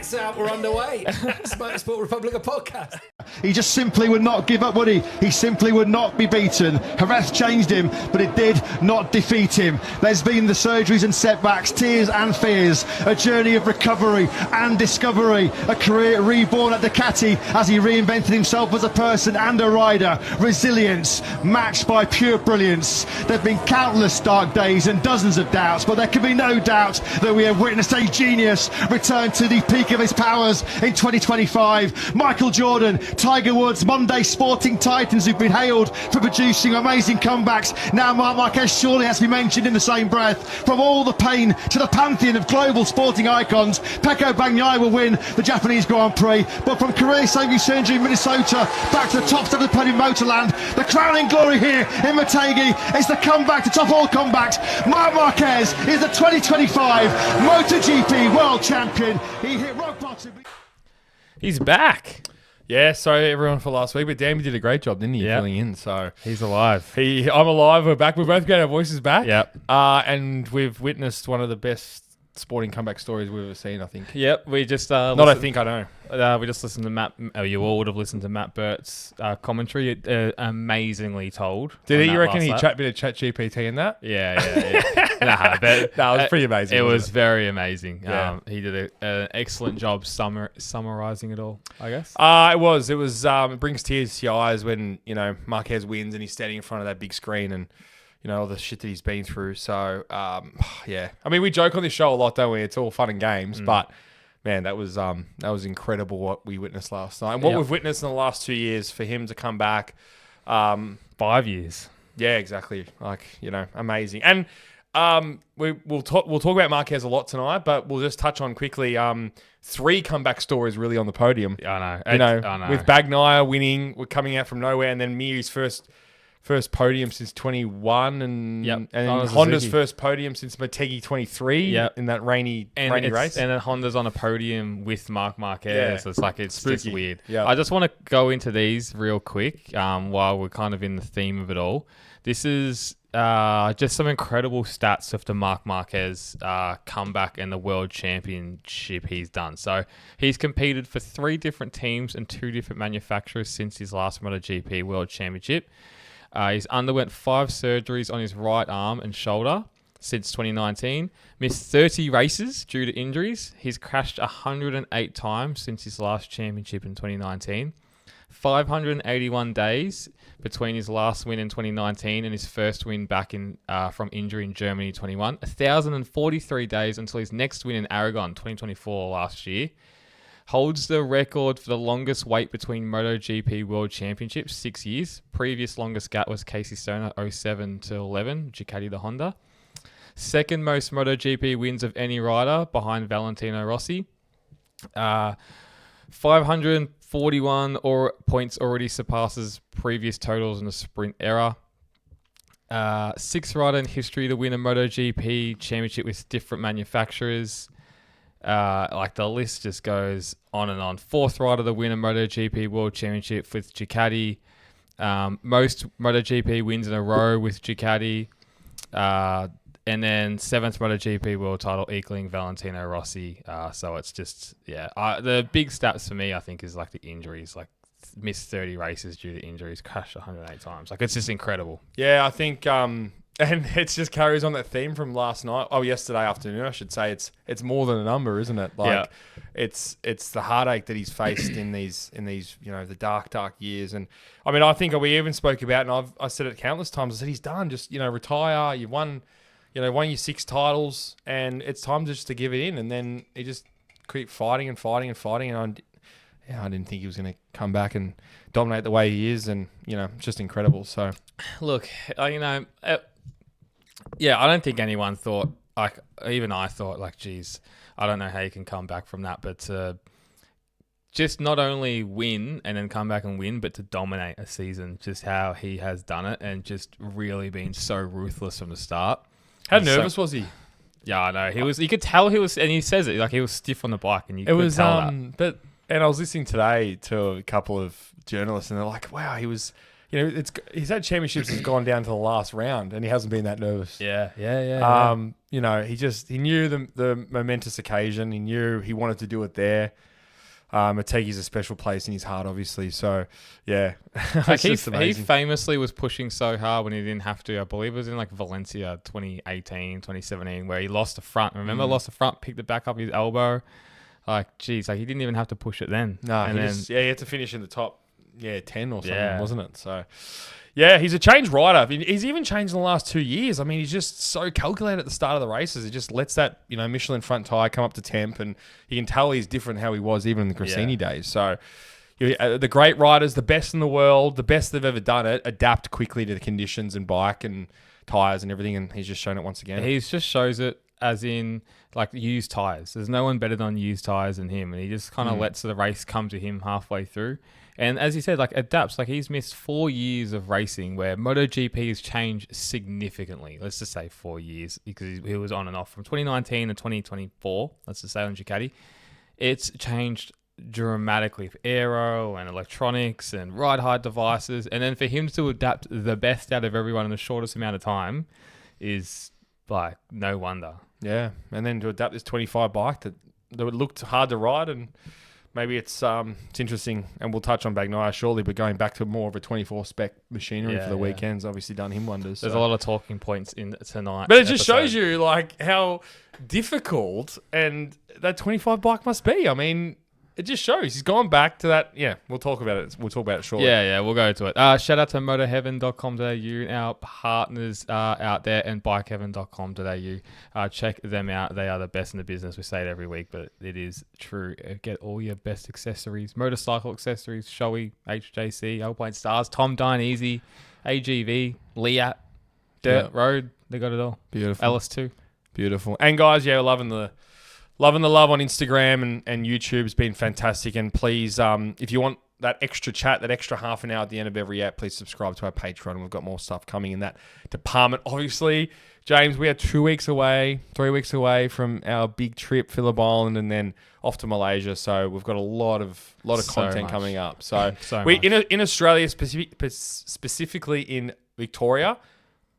Lights out, we're underway. Motorsport Republica podcast. He just simply would not give up, would he? He simply would not be beaten. Jerez changed him, but it did not defeat him. There's been the surgeries and setbacks, tears and fears, a journey of recovery and discovery, a career reborn at Ducati as he reinvented himself as a person and a rider. Resilience, matched by pure brilliance. There have been countless dark days and dozens of doubts, but there can be no doubt that we have witnessed a genius return to the peak of his powers in 2025. Michael Jordan, Tiger Woods, Monday sporting titans who've been hailed for producing amazing comebacks. Now Marc Márquez surely has to be mentioned in the same breath. From all the pain to the pantheon of global sporting icons, Pecco Bagnaia will win the Japanese Grand Prix. But from career-saving surgery in Minnesota back to the top step of the Podium Motorland, the crowning glory here in Motegi is the comeback to top all comebacks. Marc Márquez is the 2025 MotoGP World Champion. He hit rock bottom. He's back. Yeah, sorry everyone for last week, but Damien did a great job, didn't he? Yep. Filling in, so He's alive. I'm alive. We're back. We've both got our voices back. Yep. And we've witnessed one of the best sporting comeback stories we've ever seen. I think. Yep, we just I know. We just listened to Matt. You all would have listened to Matt Burt's commentary. Amazingly told. Did he? You reckon he bit Yeah. But it was pretty amazing. It was very amazing. Yeah. He did an excellent job summarizing it all, I guess. It was. It brings tears to your eyes when Marquez wins and he's standing in front of that big screen and all the shit that he's been through. So yeah, I mean we joke on this show a lot, don't we? It's all fun and games, but. Man, that was incredible what we witnessed last night. And what we've witnessed in the last 2 years for him to come back. 5 years. Yeah, exactly. Amazing. And we'll talk about Marquez a lot tonight, but we'll just touch on quickly 3 comeback stories really on the podium. I I know. know. With Bagnaia winning, we're coming out from nowhere, and then Mir's first podium since 21 and Honda's first podium since Motegi 23 in that rainy race. And then Honda's on a podium with Marc Márquez. Yeah. It's spooky. just weird. Yeah. I just want to go into these real quick while we're kind of in the theme of it all. This is just some incredible stats of the Marc Márquez comeback and the World Championship he's done. So he's competed for 3 different teams and 2 different manufacturers since his last MotoGP World Championship. He's underwent 5 surgeries on his right arm and shoulder since 2019. Missed 30 races due to injuries. He's crashed 108 times since his last championship in 2019. 581 days between his last win in 2019 and his first win back from injury in Germany 21. 1,043 days until his next win in Aragon 2024 last year. Holds the record for the longest wait between MotoGP World Championships, 6 years. Previous longest gap was Casey Stoner, 07 to 11, Ducati the Honda. Second most MotoGP wins of any rider behind Valentino Rossi. 541 points already surpasses previous totals in the sprint era. 6th rider in history to win a MotoGP championship with different manufacturers. The list just goes on and on. 4th rider to win a MotoGP World Championship with Ducati. Most MotoGP wins in a row with Ducati. And then 7th MotoGP World title equaling Valentino Rossi. So it's just, the big stats for me, I think, is the injuries. Missed 30 races due to injuries, crashed 108 times. It's just incredible. Yeah, I think... And it just carries on that theme from last night. Oh, yesterday afternoon, I should say. It's more than a number, isn't it? It's the heartache that he's faced in these the dark years. And I mean, I think we even spoke about, and I said it countless times. I said he's done. Just retire. You've won your 6 titles, and it's time just to give it in. And then he just keep fighting and fighting and fighting. And I didn't think he was going to come back and dominate the way he is. And just incredible. So look, yeah, I don't think anyone thought, even I thought, geez, I don't know how you can come back from that. But just not only win and then come back and win, but to dominate a season, just how he has done it and just really been so ruthless from the start. How nervous was he? Yeah, I know. He was. You could tell he was, and he says it, he was stiff on the bike, and you could tell that. And I was listening today to a couple of journalists, and they're like, wow, he was he's had championships that's gone down to the last round, and he hasn't been that nervous. Yeah. He knew the momentous occasion. He knew he wanted to do it there. Motegi's a special place in his heart, obviously. So, yeah. He famously was pushing so hard when he didn't have to. I believe it was in Valencia 2018, 2017, where he lost the front. Remember, lost the front, picked it back up his elbow. He didn't even have to push it then. No, he had to finish in the top, 10 or something, wasn't it? So, yeah, he's a changed rider. He's even changed in the last 2 years. I mean, he's just so calculated at the start of the races. He just lets that, Michelin front tyre come up to temp, and you can tell he's different how he was even in the Grassini days. So, the great riders, the best in the world, the best they've ever done it, adapt quickly to the conditions and bike and tyres and everything, and he's just shown it once again. He just shows it as in, used tyres. There's no one better than used tyres than him, and he just kind of lets the race come to him halfway through. And as you said, adapts. He's missed 4 years of racing where MotoGP has changed significantly. Let's just say 4 years, because he was on and off from 2019 to 2024. Let's just say on Ducati. It's changed dramatically for aero and electronics and ride height devices. And then for him to adapt the best out of everyone in the shortest amount of time is no wonder. Yeah. And then to adapt this 25 bike that looked hard to ride, and maybe it's interesting, and we'll touch on Bagnaia shortly, but going back to more of a 24 spec machinery for the weekend's obviously done him wonders. There's a lot of talking points in tonight. But it just shows you how difficult and that 25 bike must be. I mean, it just shows he's gone back to that. Yeah, we'll talk about it. We'll talk about it shortly. Yeah, we'll go to it. Shout out to motorheaven.com.au, our partners out there, and bikeheaven.com.au. Check them out. They are the best in the business. We say it every week, but it is true. Get all your best accessories, motorcycle accessories, Shoei, HJC, Alpine Stars, Tom Dine Easy, AGV, Liat, Dirt Road. They got it all. Beautiful. LS2. Beautiful. And guys, loving the love on Instagram and YouTube's been fantastic. And please, if you want that extra chat, that extra half an hour at the end of every app, please subscribe to our Patreon. We've got more stuff coming in that department. Obviously, James, we are 3 weeks away from our big trip, Phillip Island, and then off to Malaysia. So we've got a lot of content coming up. So, in Australia, specifically in Victoria,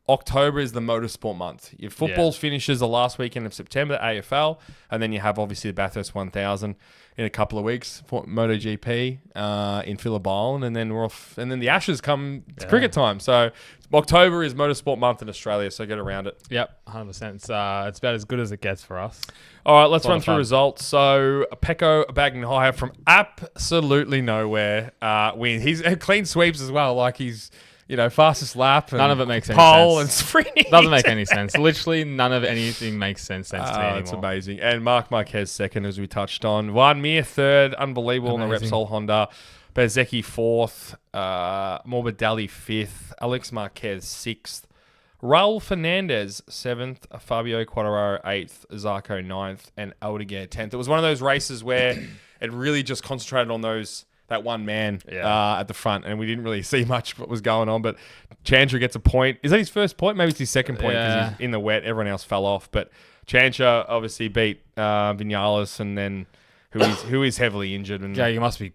October is the motorsport month. Your football finishes the last weekend of September, AFL, and then you have obviously the Bathurst 1000 in a couple of weeks for MotoGP in Phillip Island, and then we're off. And then the Ashes come. It's cricket time, so October is motorsport month in Australia. So get around it. Yep, 100%. It's about as good as it gets for us. All right, let's run through results. So Pecco Bagnaia from absolutely nowhere wins. He's clean sweeps as well. He's fastest lap. And none of it makes any pole sense. And sprint. Doesn't make any sense. Literally, none of anything makes sense to me anymore. It's amazing. And Marc Márquez second, as we touched on. Juan Mir third, unbelievable in the Repsol Honda. Bezzecchi fourth. Morbidelli fifth. Alex Marquez sixth. Raul Fernandez seventh. Fabio Quartararo eighth. Zarco ninth. And Aldeguer 10th. It was one of those races where it really just concentrated on that one man at the front, and we didn't really see much what was going on. But Chantra gets a point. Is that his first point? Maybe it's his second point because he's in the wet. Everyone else fell off. But Chantra obviously beat Vinales, and then who is heavily injured. And he must be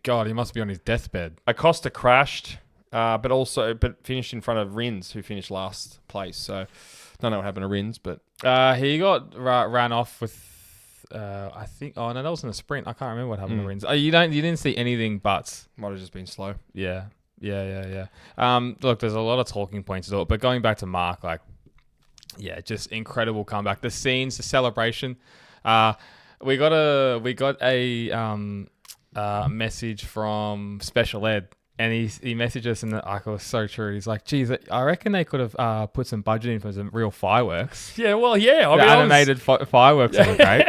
on his deathbed. Acosta crashed, but finished in front of Rins, who finished last place. So don't know what happened to Rins, but he got ran off with. I think. Oh no, that was in a sprint. I can't remember what happened to Rins. You didn't see anything but. Might have just been slow. Yeah. Look, there's a lot of talking points to it, but going back to Marc, just incredible comeback. The scenes, the celebration. We got a message from Special Ed. And he messaged us, and it was so true. He's like, geez, I reckon they could have put some budget in for some real fireworks. Yeah, well, yeah. Animated fireworks would be great.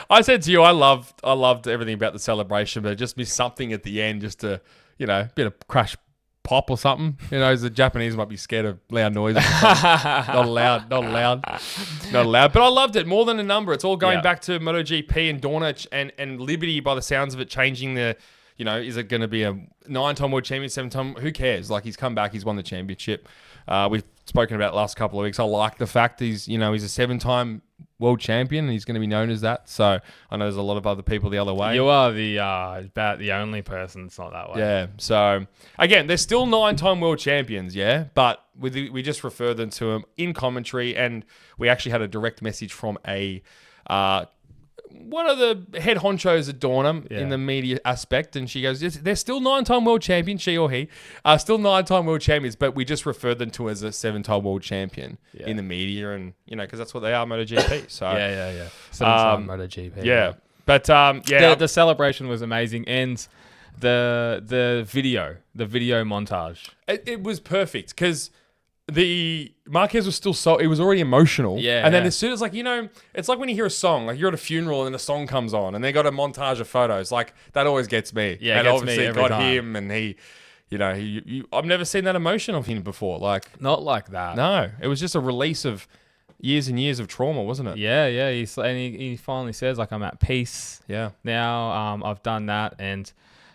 I said to you, I loved everything about the celebration, but it just missed something at the end, just to, bit of crash pop or something. The Japanese might be scared of loud noises. Not allowed. But I loved it more than a number. It's all going back to MotoGP and Dorna and Liberty, by the sounds of it, changing the... is it going to be a 9-time world champion, 7-time? Who cares? He's come back. He's won the championship. We've spoken about the last couple of weeks. I like the fact he's a 7-time world champion and he's going to be known as that. So I know there's a lot of other people the other way. You are about the only person that's not that way. Yeah. So again, they're still 9-time world champions. Yeah, but we just refer them to him in commentary, and we actually had a direct message from one of the head honchos at Dornham in the media aspect, and she goes, they're still 9-time world champions, she or he, are still 9-time world champions, but we just referred them to as a 7-time world champion in the media, and, because that's what they are, MotoGP. So, 7-time MotoGP. Yeah. But, The celebration was amazing, and the video montage. It was perfect, because the Marquez was still it was already emotional. Yeah. And then as soon as it's like when you hear a song, like you're at a funeral and then a song comes on and they got a montage of photos. Like that always gets me. Yeah. And Gets obviously me every got time. him, and he, I've never seen that emotion of him before. Like, Not like that. no, it was just a release of years and years of trauma, wasn't it? Yeah. He finally says, like, I'm at peace. Yeah. Now, I've done that, and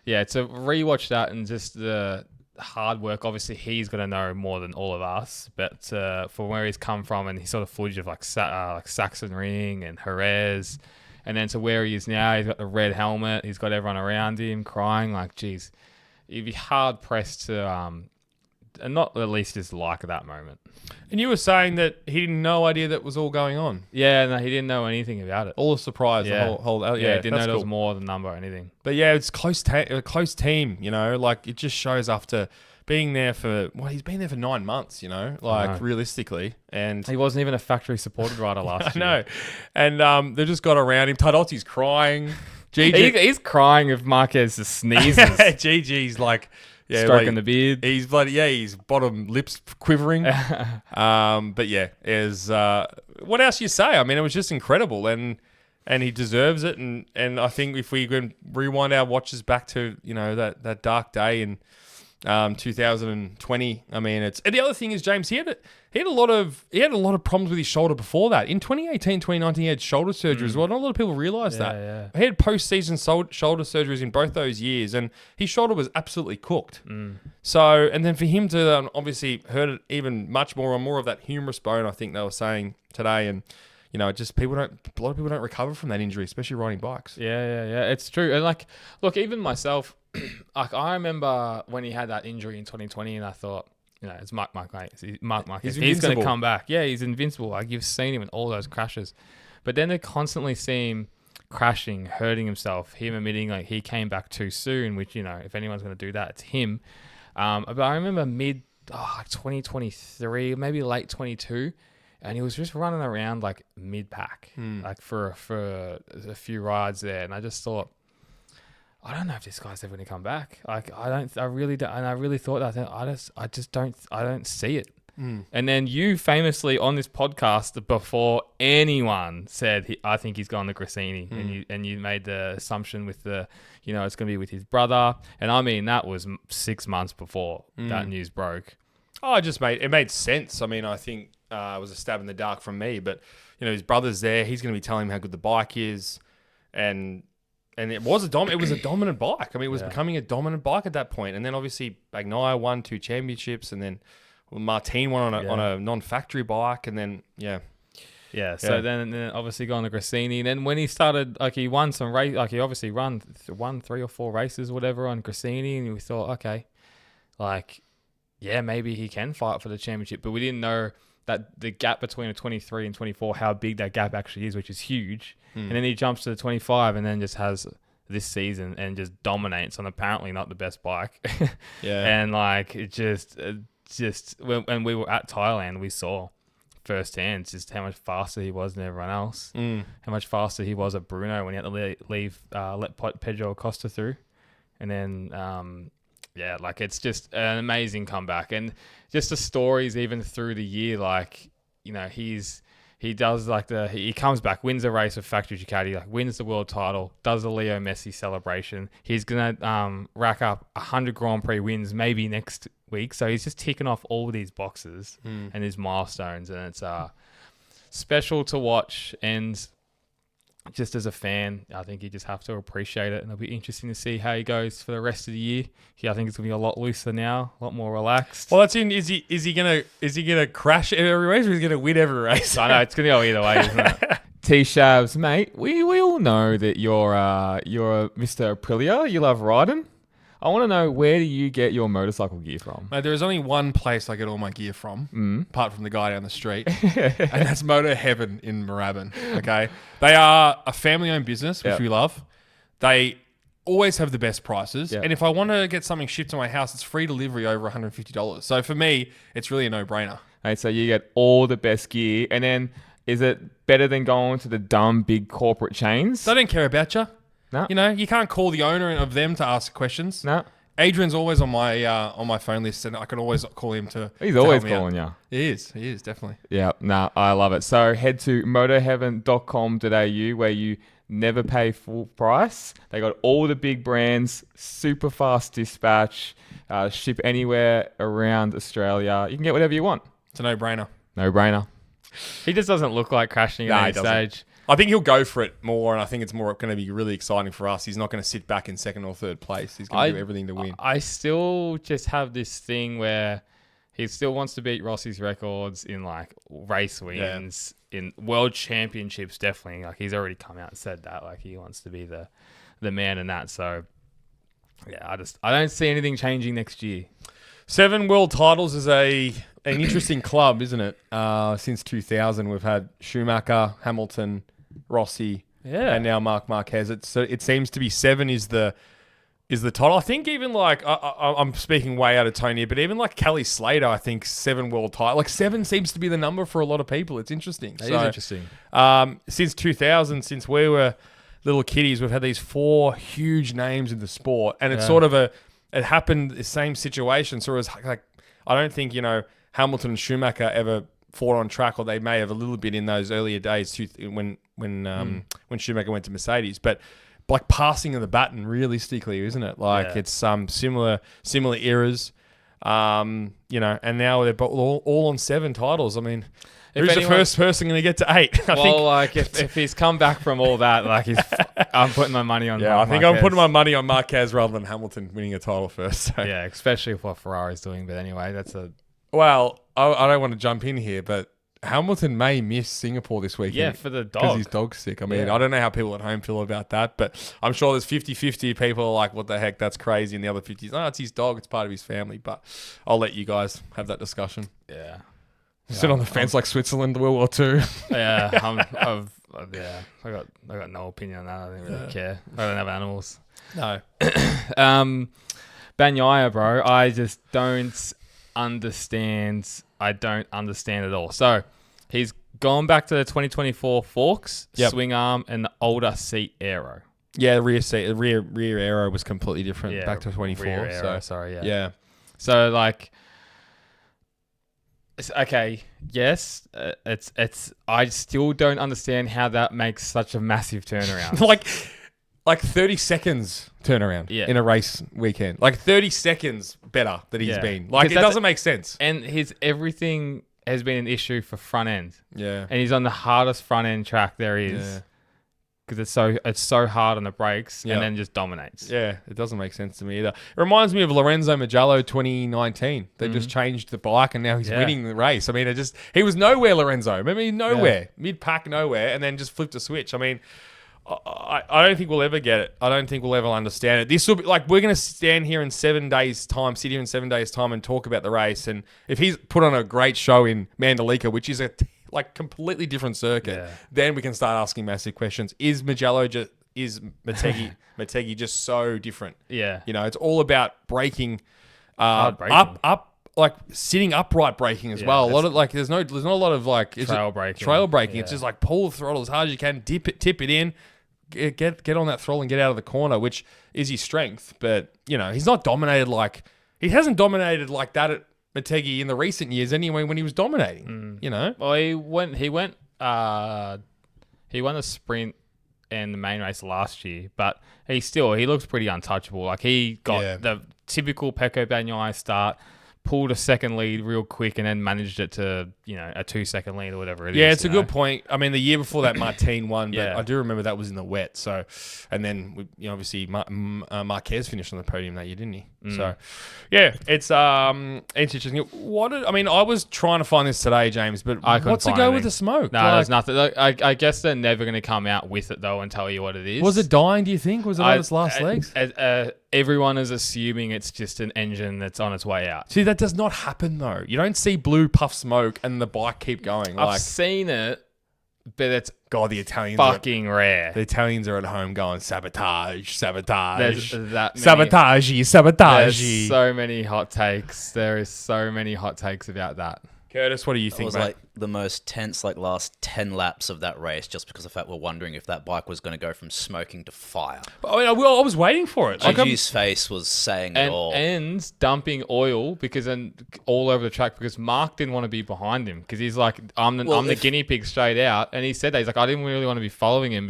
to rewatch that and just the hard work. Obviously, he's got to know more than all of us, but for where he's come from, and he's sort of footage of like Saxon Ring and Jerez, and then to where he is now, he's got the red helmet, he's got everyone around him crying. Like, geez, you'd be hard pressed to and not at least just like that moment. And you were saying that he had no idea that was all going on. Yeah, no, he didn't know anything about it. All the surprise, Yeah. the whole Didn't know that's there was cool. more than number or anything. But yeah, it's a close team, like it just shows after being there he's been there for 9 months, realistically. And He wasn't even a factory supported rider last I year. know. And they've just got around him. Tadotti's crying. Gigi, He's crying if Marquez just sneezes, Gigi's like, stroking the beard. He's his bottom lips quivering. But yeah, what else you say? I mean, it was just incredible, and he deserves it. And I think if we can rewind our watches back to that dark day in 2020, I mean, and the other thing is, James, he had a lot of problems with his shoulder before that. In 2018, 2019, he had shoulder surgery as well. Not a lot of people realise that. Yeah. He had post-season shoulder surgeries in both those years, and his shoulder was absolutely cooked. So, and then for him to obviously hurt it even much more, on more of that humerus bone, I think they were saying today, and a lot of people don't recover from that injury, especially riding bikes. Yeah. It's true. And like, look, even myself, like I remember when he had that injury in 2020, and I thought, it's Marc Márquez. He's going to come back. Yeah, he's invincible. Like, you've seen him in all those crashes. But then to constantly see him crashing, hurting himself, him admitting like he came back too soon, which, if anyone's going to do that, it's him. But I remember 2023, maybe late 22, and he was just running around like mid-pack, like for a few rides there. And I just thought, I don't know if this guy's ever going to come back. Like, I really don't. And I really thought that. I don't see it. And then you famously on this podcast before anyone said, I think he's gone to Gresini, and you made the assumption with it's going to be with his brother. And I mean, that was 6 months before that news broke. Oh, it made sense. I mean, I think it was a stab in the dark from me, but his brother's there. He's going to be telling him how good the bike is, and it was a dominant bike. I mean, it was becoming a dominant bike at that point. And then obviously Bagnaia won 2 championships, and then Martin won on a non-factory bike, and then So then obviously going to Gresini. And then when he started, like, he won some race, like he obviously won 3 or 4 races, whatever, on Gresini, and we thought, okay, like, yeah, maybe he can fight for the championship, but we didn't know that the gap between a 23 and 24, how big that gap actually is, which is huge. And then he jumps to the 25 and then just has this season and just dominates on apparently not the best bike. And like, it just when we were at Thailand, we saw firsthand just how much faster he was than everyone else. How much faster he was at Bruno when he had to let Pedro Acosta through. And then, like, it's just an amazing comeback. And just the stories even through the year, like, he does like he comes back, wins a race with Factory Ducati, like wins the world title, does the Leo Messi celebration. He's gonna rack up 100 Grand Prix wins maybe next week. So he's just ticking off all these boxes and his milestones, and it's special to watch. And just as a fan, I think you just have to appreciate it, and it'll be interesting to see how he goes for the rest of the year. Yeah, I think it's gonna be a lot looser now, a lot more relaxed. Well, that's in. Is he gonna crash every race, or is he gonna win every race? I know it's gonna go either way, isn't it? T-Shabs, mate, we all know that you're Mr. Aprilia. You love riding. I want to know, where do you get your motorcycle gear from? Mate, there is only one place I get all my gear from, apart from the guy down the street, and that's Moto Heaven in Moorabbin. Okay, they are a family-owned business, which we love. They always have the best prices, and if I want to get something shipped to my house, it's free delivery over $150. So for me, it's really a no-brainer. Hey, so you get all the best gear, and then is it better than going to the dumb big corporate chains? They don't care about you. No. You know, you can't call the owner of them to ask questions. No. Adrian's always on my phone list, and I can always call him to. He's to always help me calling out. you. He is definitely. Yeah, I love it. So head to motoheaven.com.au where you never pay full price. They got all the big brands, super fast dispatch, ship anywhere around Australia. You can get whatever you want. It's a no-brainer. No brainer. He just doesn't look like crashing at any stage. I think he'll go for it more, and I think it's more going to be really exciting for us. He's not going to sit back in second or third place. He's going to do everything to win. I still just have this thing where he still wants to beat Rossi's records in like race wins, in world championships, definitely. Like he's already come out and said that. Like he wants to be the man in that. So yeah, I don't see anything changing next year. 7 world titles is an interesting club, isn't it? Since 2000, we've had Schumacher, Hamilton, Rossi, and now Marc Márquez. It seems to be 7 is the title. I think even like I'm speaking way out of tone here, but even like Kelly Slater, I think 7 world title. Like 7 seems to be the number for a lot of people. It's interesting. It is interesting. Since 2000, since we were little kiddies, we've had these 4 huge names in the sport, and it's sort of it happened the same situation. So it was like, I don't think, Hamilton and Schumacher ever fought on track, or they may have a little bit in those earlier days when Schumacher went to Mercedes. But like passing of the baton, realistically, isn't it? Like it's similar eras, and now they're all on 7 titles. I mean, who's the first person going to get to 8? I think. Like if he's come back from all that, like I'm putting my monty on. Yeah, I think I'm putting my money on Marquez rather than Hamilton winning a title first. So. Yeah, especially with what Ferrari's doing. But anyway, Well, I don't want to jump in here, but Hamilton may miss Singapore this weekend. Yeah, for the dog. Because his dog's sick. I mean, I don't know how people at home feel about that, but I'm sure there's 50-50 people are like, what the heck, that's crazy. And the other 50s, no, it's his dog. It's part of his family. But I'll let you guys have that discussion. Yeah. Sit on the fence like Switzerland, World War II. Yeah, I got no opinion on that. I don't really care. I don't have animals. No. Bagnaia, bro, I just don't understand. I don't understand at all. So he's gone back to the 2024 forks, swing arm, and the older seat aero. Yeah, rear aero was completely different back to 24. Rear aero, sorry, yeah. So like, okay, yes, it's. I still don't understand how that makes such a massive turnaround. like 30 seconds turnaround in a race weekend. Like 30 seconds better than he's been. Like it doesn't make sense. And everything has been an issue for front end. Yeah. And he's on the hardest front end track there is. Yeah. Because it's so hard on the brakes and then just dominates. Yeah, it doesn't make sense to me either. It reminds me of Lorenzo Mugello 2019. They just changed the bike and now he's winning the race. I mean, he was nowhere, Lorenzo. I mean, nowhere. Mid-pack, nowhere, and then just flipped a switch. I mean, I don't think we'll ever get it. I don't think we'll ever understand it. This will be like, we're going to stand here in 7 days' time, sit here in 7 days' time and talk about the race. And if he's put on a great show in Mandalika, which is a completely different circuit, then we can start asking massive questions. Is Motegi just so different? Yeah. It's all about braking, up, like sitting upright braking as well. A lot of there's not a lot of trail braking. It's just like pull the throttle as hard as you can, tip it in, get on that throttle and get out of the corner, which is his strength. But he's not dominated he hasn't dominated like that at Motegi in the recent years anyway when he was dominating. Well, he won the sprint and the main race last year, but he looks pretty untouchable. Like he got the typical Pecco Bagnaia start, pulled a second lead real quick and then managed it to, a 2-second lead or whatever it is. Yeah, it's a good point. I mean, the year before that, Martin won, but Yeah. I do remember that was in the wet. So, and then obviously Marquez finished on the podium that year, didn't he? So, yeah, it's interesting. I was trying to find this today, James, but what's the go with the smoke? No, there's nothing. I guess they're never going to come out with it though and tell you what it is. Was it dying? Do you think? Was it on its last legs? Everyone is assuming it's just an engine that's on its way out. See, that does not happen though. You don't see blue puff smoke and the bike keep going. I've seen it, but it's the Italians fucking rare. The Italians are at home going sabotage. There's that many, sabotage. There's so many hot takes. There is so many hot takes about that. Curtis, what do you think, It was mate? like the most tense last 10 laps of that race just because of the fact we're wondering if that bike was going to go from smoking to fire. I was waiting for it. Gigi's face was saying it all. And dumping oil because then all over the track because Marc didn't want to be behind him because he's like, I'm the guinea pig straight out. And he said that. He's like, I didn't really want to be following him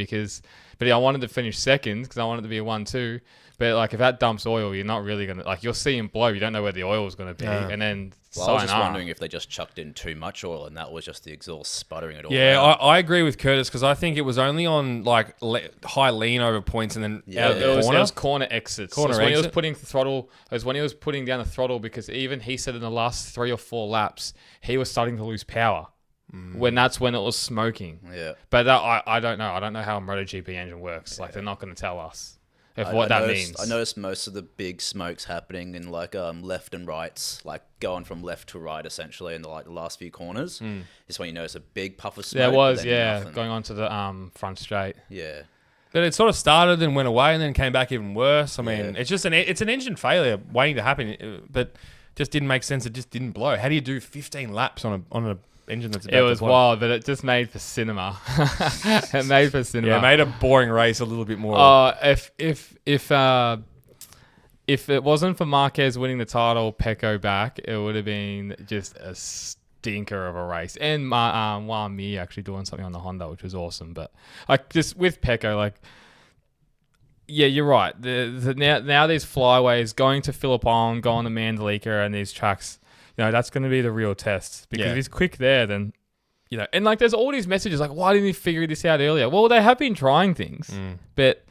but I wanted to finish second because I wanted to be a 1-2. But like if that dumps oil, you're not really going to, you'll see him blow. You don't know where the oil is going to be. And then I was just wondering if they just chucked in too much oil and that was just the exhaust sputtering it all. Yeah, out. I agree with Curtis because I think it was only on high lean over points and then out of the corner. It was corner exits. It was when he was putting the throttle. It was when he was putting down the throttle because even he said in the last 3 or 4 laps he was starting to lose power. That's when it was smoking. Yeah. But I don't know. I don't know how a MotoGP engine works. They're not going to tell us what that means. I noticed most of the big smokes happening in left and rights, going from left to right essentially in the last few corners. Is when you notice a big puff of smoke. There was, nothing. going on to the front straight. Yeah. But it sort of started and went away and then came back even worse. I mean, it's just it's an engine failure waiting to happen, but just didn't make sense. It just didn't blow. How do you do 15 laps on a engine that's about It was to blow? wild, but it just made for cinema. It made for cinema. Yeah, it made a boring race a little bit more. If it wasn't for Marquez winning the title, Pecco back, it would have been just a stinker of a race. And me actually doing something on the Honda, which was awesome. But just with Pecco, yeah, you're right. Now these flyways going to Philippon, going to Mandalika, and these tracks. That's going to be the real test because if he's quick there, then, and there's all these messages why didn't he figure this out earlier? Well, they have been trying things, but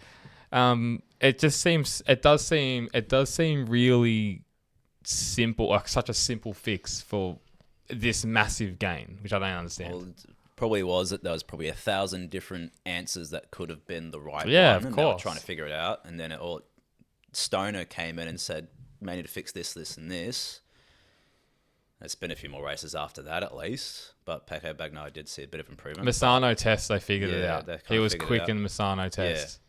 it does seem really simple, such a simple fix for this massive gain, which I don't understand. Well, it probably was that there was probably 1,000 different answers that could have been the right Yeah, one. of And they were course. trying to figure it out. And then Stoner came in and said, may need to fix this, this, and this. It's been a few more races after that, at least. But Pecco Bagnaia did see a bit of improvement. Misano test, they figured it Yeah, out. they kinda He was figured it quick out. in Misano test.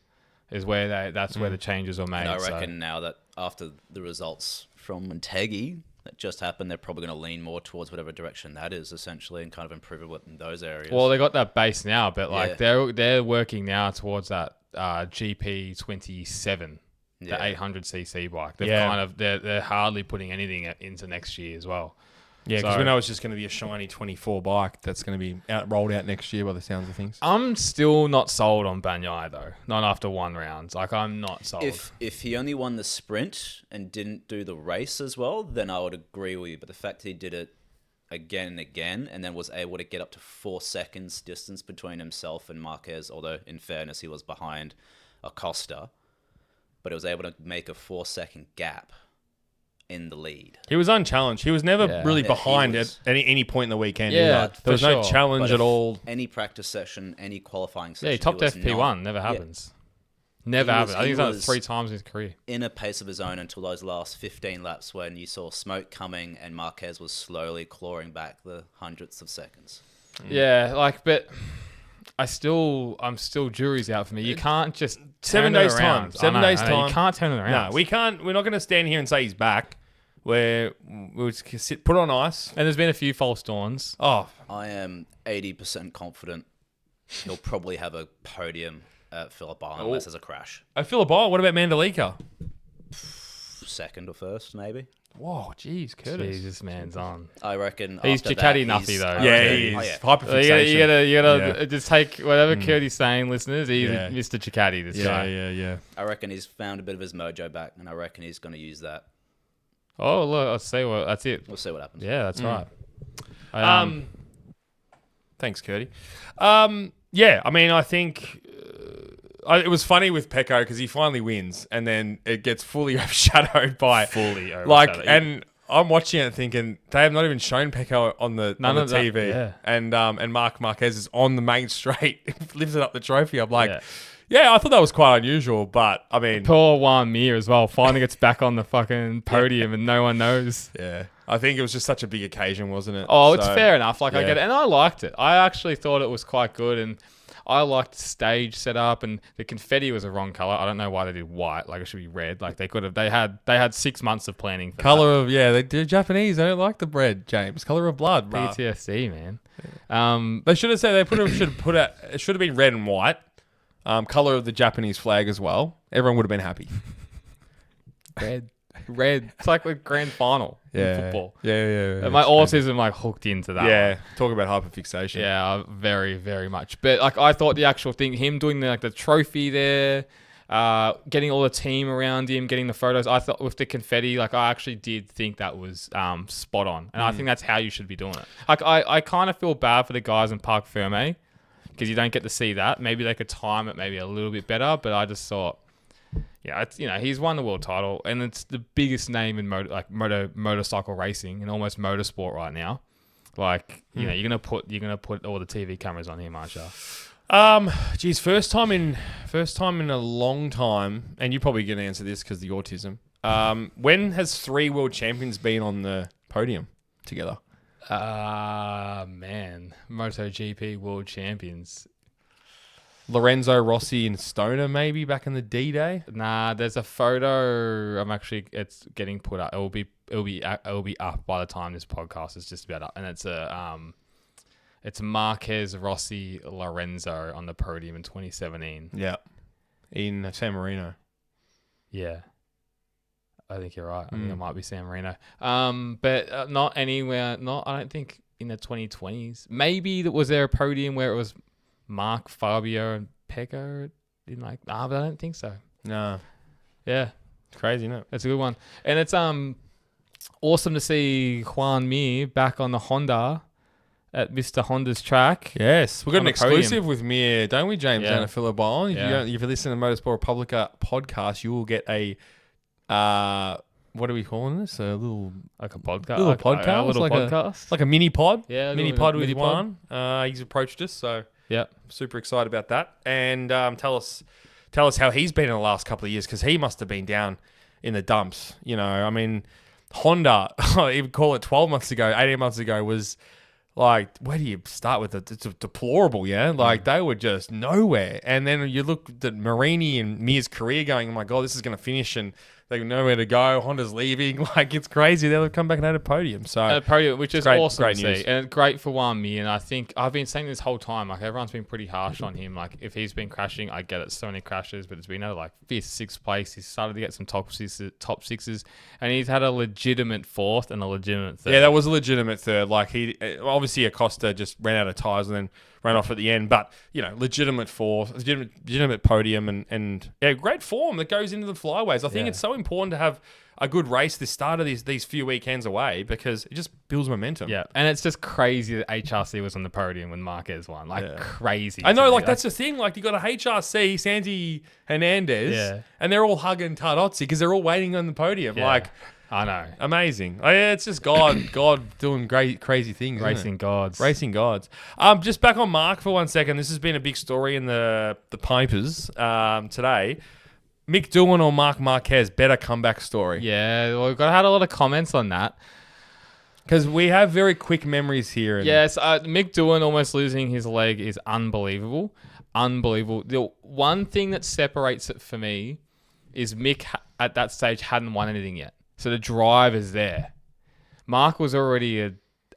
Is where that's where the changes were made. And I reckon now that after the results from Motegi that just happened, they're probably going to lean more towards whatever direction that is, essentially, and kind of improve it in those areas. Well, they got that base now, but Yeah. they're working now towards that GP 27. The Yeah. 800cc bike. They've Yeah. they're hardly putting anything into next year as well. Yeah, because So- we know it's just going to be a shiny 24 bike that's going to be rolled out next year by the sounds of things. I'm still not sold on Bagnaia though. Not after one round. I'm not sold. If he only won the sprint and didn't do the race as well, then I would agree with you. But the fact that he did it again and again and then was able to get up to 4 seconds distance between himself and Marquez, although in fairness he was behind Acosta, but it was able to make a 4-second gap in the lead. He was unchallenged. He was never really Yeah, behind he at was. any point in the weekend. Yeah, either. There was for no sure. challenge But at all. Any practice session, any qualifying session, yeah, he topped was FP1. not- Never yeah, happens. Never He happens. was- I think he's he done it was- 3 times in his career. in a pace of his own until those last 15 laps when you saw smoke coming and Marquez was slowly clawing back the hundredths of seconds. Yeah, but I'm still jury's out for me. You can't just 7 turn it days time. around. 7 days I know, time. You can't turn it around. No, we can't. We're not going to stand here and say he's back. Where we'll just put on ice. And there's been a few false dawns. Oh, I am 80% confident he'll probably have a podium at Phillip Island unless there's a crash. Philip Isle. What about Mandalika? Second or first, maybe. Whoa, jeez, Curtis. Jesus, man's on. I reckon He's after Ducati that, nuffy, he's- though. I Yeah, reckon- he is. Oh, yeah. Hyperfixation. You gotta Yeah. just take whatever Curdy's saying, listeners. He's Yeah. Mr. Ducati, this guy. Yeah. I reckon he's found a bit of his mojo back, and I reckon he's going to use that Oh, look, I'll say what. That's it. We'll see what happens. Yeah, that's right. Thanks, Curdy. Yeah, I mean, I think it was funny with Pecco because he finally wins, and then it gets fully overshadowed by and I'm watching it thinking they have not even shown Pecco on the TV, and Marc Márquez is on the main straight, lifting up the trophy. I'm like, yeah, I thought that was quite unusual, but I mean, poor Juan Mir as well. Finally gets back on the fucking podium, and no one knows. Yeah, I think it was just such a big occasion, wasn't it? Oh, it's fair enough. Like I get it, and I liked it. I actually thought it was quite good, and I liked the stage setup, and the confetti was a wrong color. I don't know why they did white. Like it should be red. Like they could have. They had 6 months of planning. For color of they do Japanese. They don't like the bread, James. Color of blood. PTSD, man. They should have said it should have been red and white. Color of the Japanese flag as well. Everyone would have been happy. Red. It's like the grand final in football. Yeah. My autism like hooked into that. Yeah, one. talk about hyperfixation. Yeah, very, very much. But like I thought the actual thing, him doing the trophy there, getting all the team around him, getting the photos. I thought with the confetti, like I actually did think that was spot on, and I think that's how you should be doing it. Like I kind of feel bad for the guys in Parc Fermé because you don't get to see that. Maybe they could time it maybe a little bit better, but I just thought. Yeah, it's he's won the world title, and it's the biggest name in motorcycle racing and almost motorsport right now. Like you're gonna put all the TV cameras on him, aren't you? Geez, first time in a long time, and you're probably gonna answer this because the autism. When has 3 world champions been on the podium together? Man, MotoGP world champions. Lorenzo Rossi and Stoner maybe back in the D-Day. Nah, there's a photo. It's getting put up. It'll be up by the time this podcast is just about up, and it's Marquez, Rossi, Lorenzo on the podium in 2017. Yeah, in San Marino. Yeah, I think you're right. I think it might be San Marino. But not anywhere. I don't think in the 2020s. Maybe was there a podium where it was Mark, Fabio, and Pecco but I don't think so. No. Yeah. It's crazy, isn't it? It's a good one. And it's awesome to see Juan Mir back on the Honda at Mr. Honda's track. Yes. We've got an exclusive podium. with Mir, don't we, James? Yeah. And Philip Bond. If you listen to Motorsport Republica podcast, you will get a what are we calling this? A little like a podcast. Little podcast. A little podcast. Like a mini pod. Yeah. Mini pod with Juan. He's approached us, so yeah, super excited about that. And tell us how he's been in the last couple of years, because he must have been down in the dumps. I mean, Honda, even call it 12 months ago, 18 months ago, was like, where do you start with it? It's deplorable, yeah? Like, they were just nowhere. And then you look at Marini and Mir's career going, oh my God, this is going to finish, and they have nowhere to go. Honda's leaving. Like, it's crazy. They'll come back and had a podium. So podium, which is awesome great to news. see. And it's great for Juan Mir. And I think I've been saying this whole time, like, everyone's been pretty harsh on him. Like, if he's been crashing, I get it. So many crashes, but it's been at like 5th, 6th place. He's started to get some top sixes, and he's had a legitimate 4th and a legitimate 3rd. Yeah, that was a legitimate 3rd. Like, he obviously Acosta just ran out of tyres and then ran off at the end, but legitimate 4th, legitimate podium, and great form that goes into the flyways. I think it's so important to have a good race this start of these few weekends away, because it just builds momentum. Yeah, and it's just crazy that HRC was on the podium when Marquez won. Crazy. I know, that's the thing. Like, you got a HRC, Santi Hernandez, and they're all hugging Tardozzi because they're all waiting on the podium. Yeah. Like, I know. Amazing. It's just God doing great, crazy things. Racing gods. Just back on Mark for 1 second. This has been a big story in the papers today. Mick Doohan or Marc Márquez, better comeback story. Yeah, well, we've had a lot of comments on that. Because we have very quick memories here. Yes, Mick Doohan almost losing his leg is unbelievable. Unbelievable. The one thing that separates it for me is Mick at that stage hadn't won anything yet. So the drive is there. Mark was already a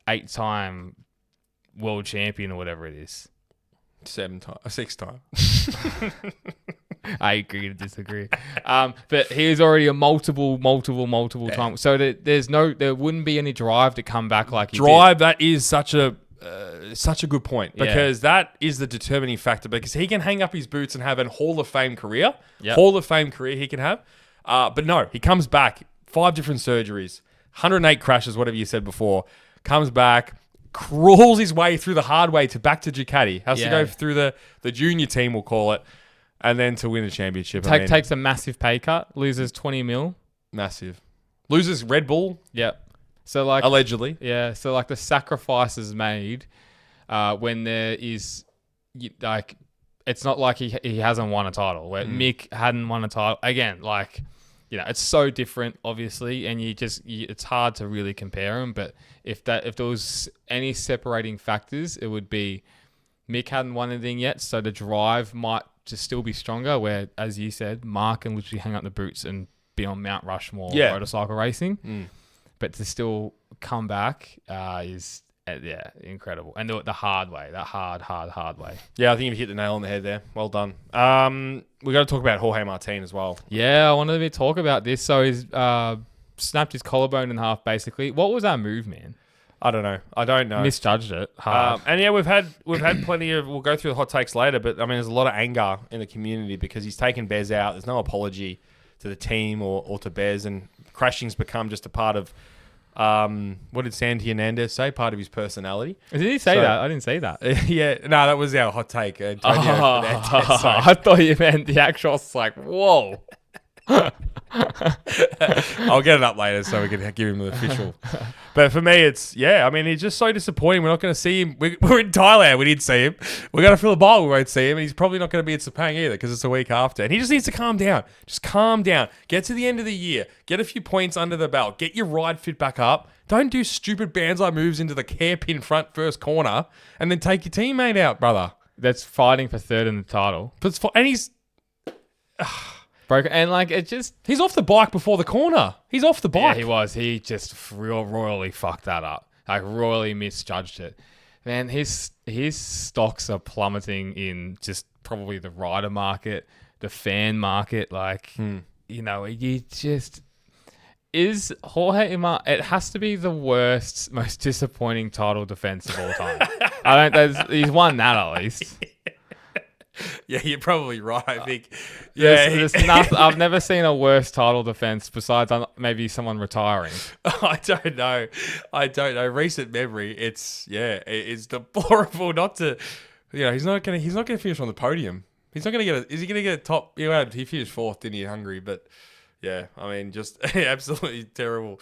8-time world champion or whatever it is. 6 times. I agree to disagree. But he's already a multiple time. So there wouldn't be any drive to come back like he did. That is such a good point, because that is the determining factor, because he can hang up his boots and have a Hall of Fame career. Hall of Fame career he can have. But no, he comes back, 5 different surgeries. 108 crashes, whatever you said before, comes back, crawls his way through the hard way back to Ducati. Has to go through the junior team, we'll call it, and then to win a championship. Takes a massive pay cut, loses 20 mil. Massive. Loses Red Bull. Yep. So like allegedly. Yeah. So like the sacrifices made when there is like, it's not like he hasn't won a title. Where Mick hadn't won a title again. Like, it's so different, obviously, and it's hard to really compare them. But if there was any separating factors, it would be Mick hadn't won anything yet, so the drive might just still be stronger. Where, as you said, Mark can literally hang up the boots and be on Mount Rushmore motorcycle racing. But to still come back is incredible, and do it the hard way, that hard way. Yeah, I think you've hit the nail on the head there. Well done. We got to talk about Jorge Martin as well. Yeah, I wanted to talk about this. So he's snapped his collarbone in half, basically. What was that move, man? I don't know. Misjudged it hard. And yeah, we've had plenty of. We'll go through the hot takes later, but I mean, there's a lot of anger in the community because he's taken Bez out. There's no apology to the team or to Bez, and crashing's become just a part of. What did Sandy Hernandez say? Part of his personality. Did he say that? I didn't say that. Yeah, no, that was our hot take. Antonio Fernandez, I thought you meant the actual. It's like, whoa. I'll get it up later so we can give him the official. But for me, it's he's just so disappointing. We're not going to see him. We're in Thailand. We didn't see him. We're going to fill a bowl. We won't see him. And he's probably not going to be at Sepang either because it's a week after. And he just needs to calm down. Just calm down. Get to the end of the year. Get a few points under the belt. Get your ride fit back up. Don't do stupid banzai moves into the hairpin front first corner and then take your teammate out, brother. That's fighting for third in the title. And he's broken, and like it just he's off the bike before the corner. He's off the bike. Yeah, he was. He just royally fucked that up. Like royally misjudged it. Man, his stocks are plummeting in just probably the rider market, the fan market. Like he just is Jorge Martin. It has to be the worst, most disappointing title defense of all time. He's won that at least. Yeah, you're probably right. I think. Yeah, there's nothing. I've never seen a worse title defense besides maybe someone retiring. I don't know. Recent memory. It's deplorable not to. He's not gonna finish on the podium. He's not gonna get. Is he gonna get a top? He finished fourth, didn't he, in Hungary? But yeah, I mean, just absolutely terrible.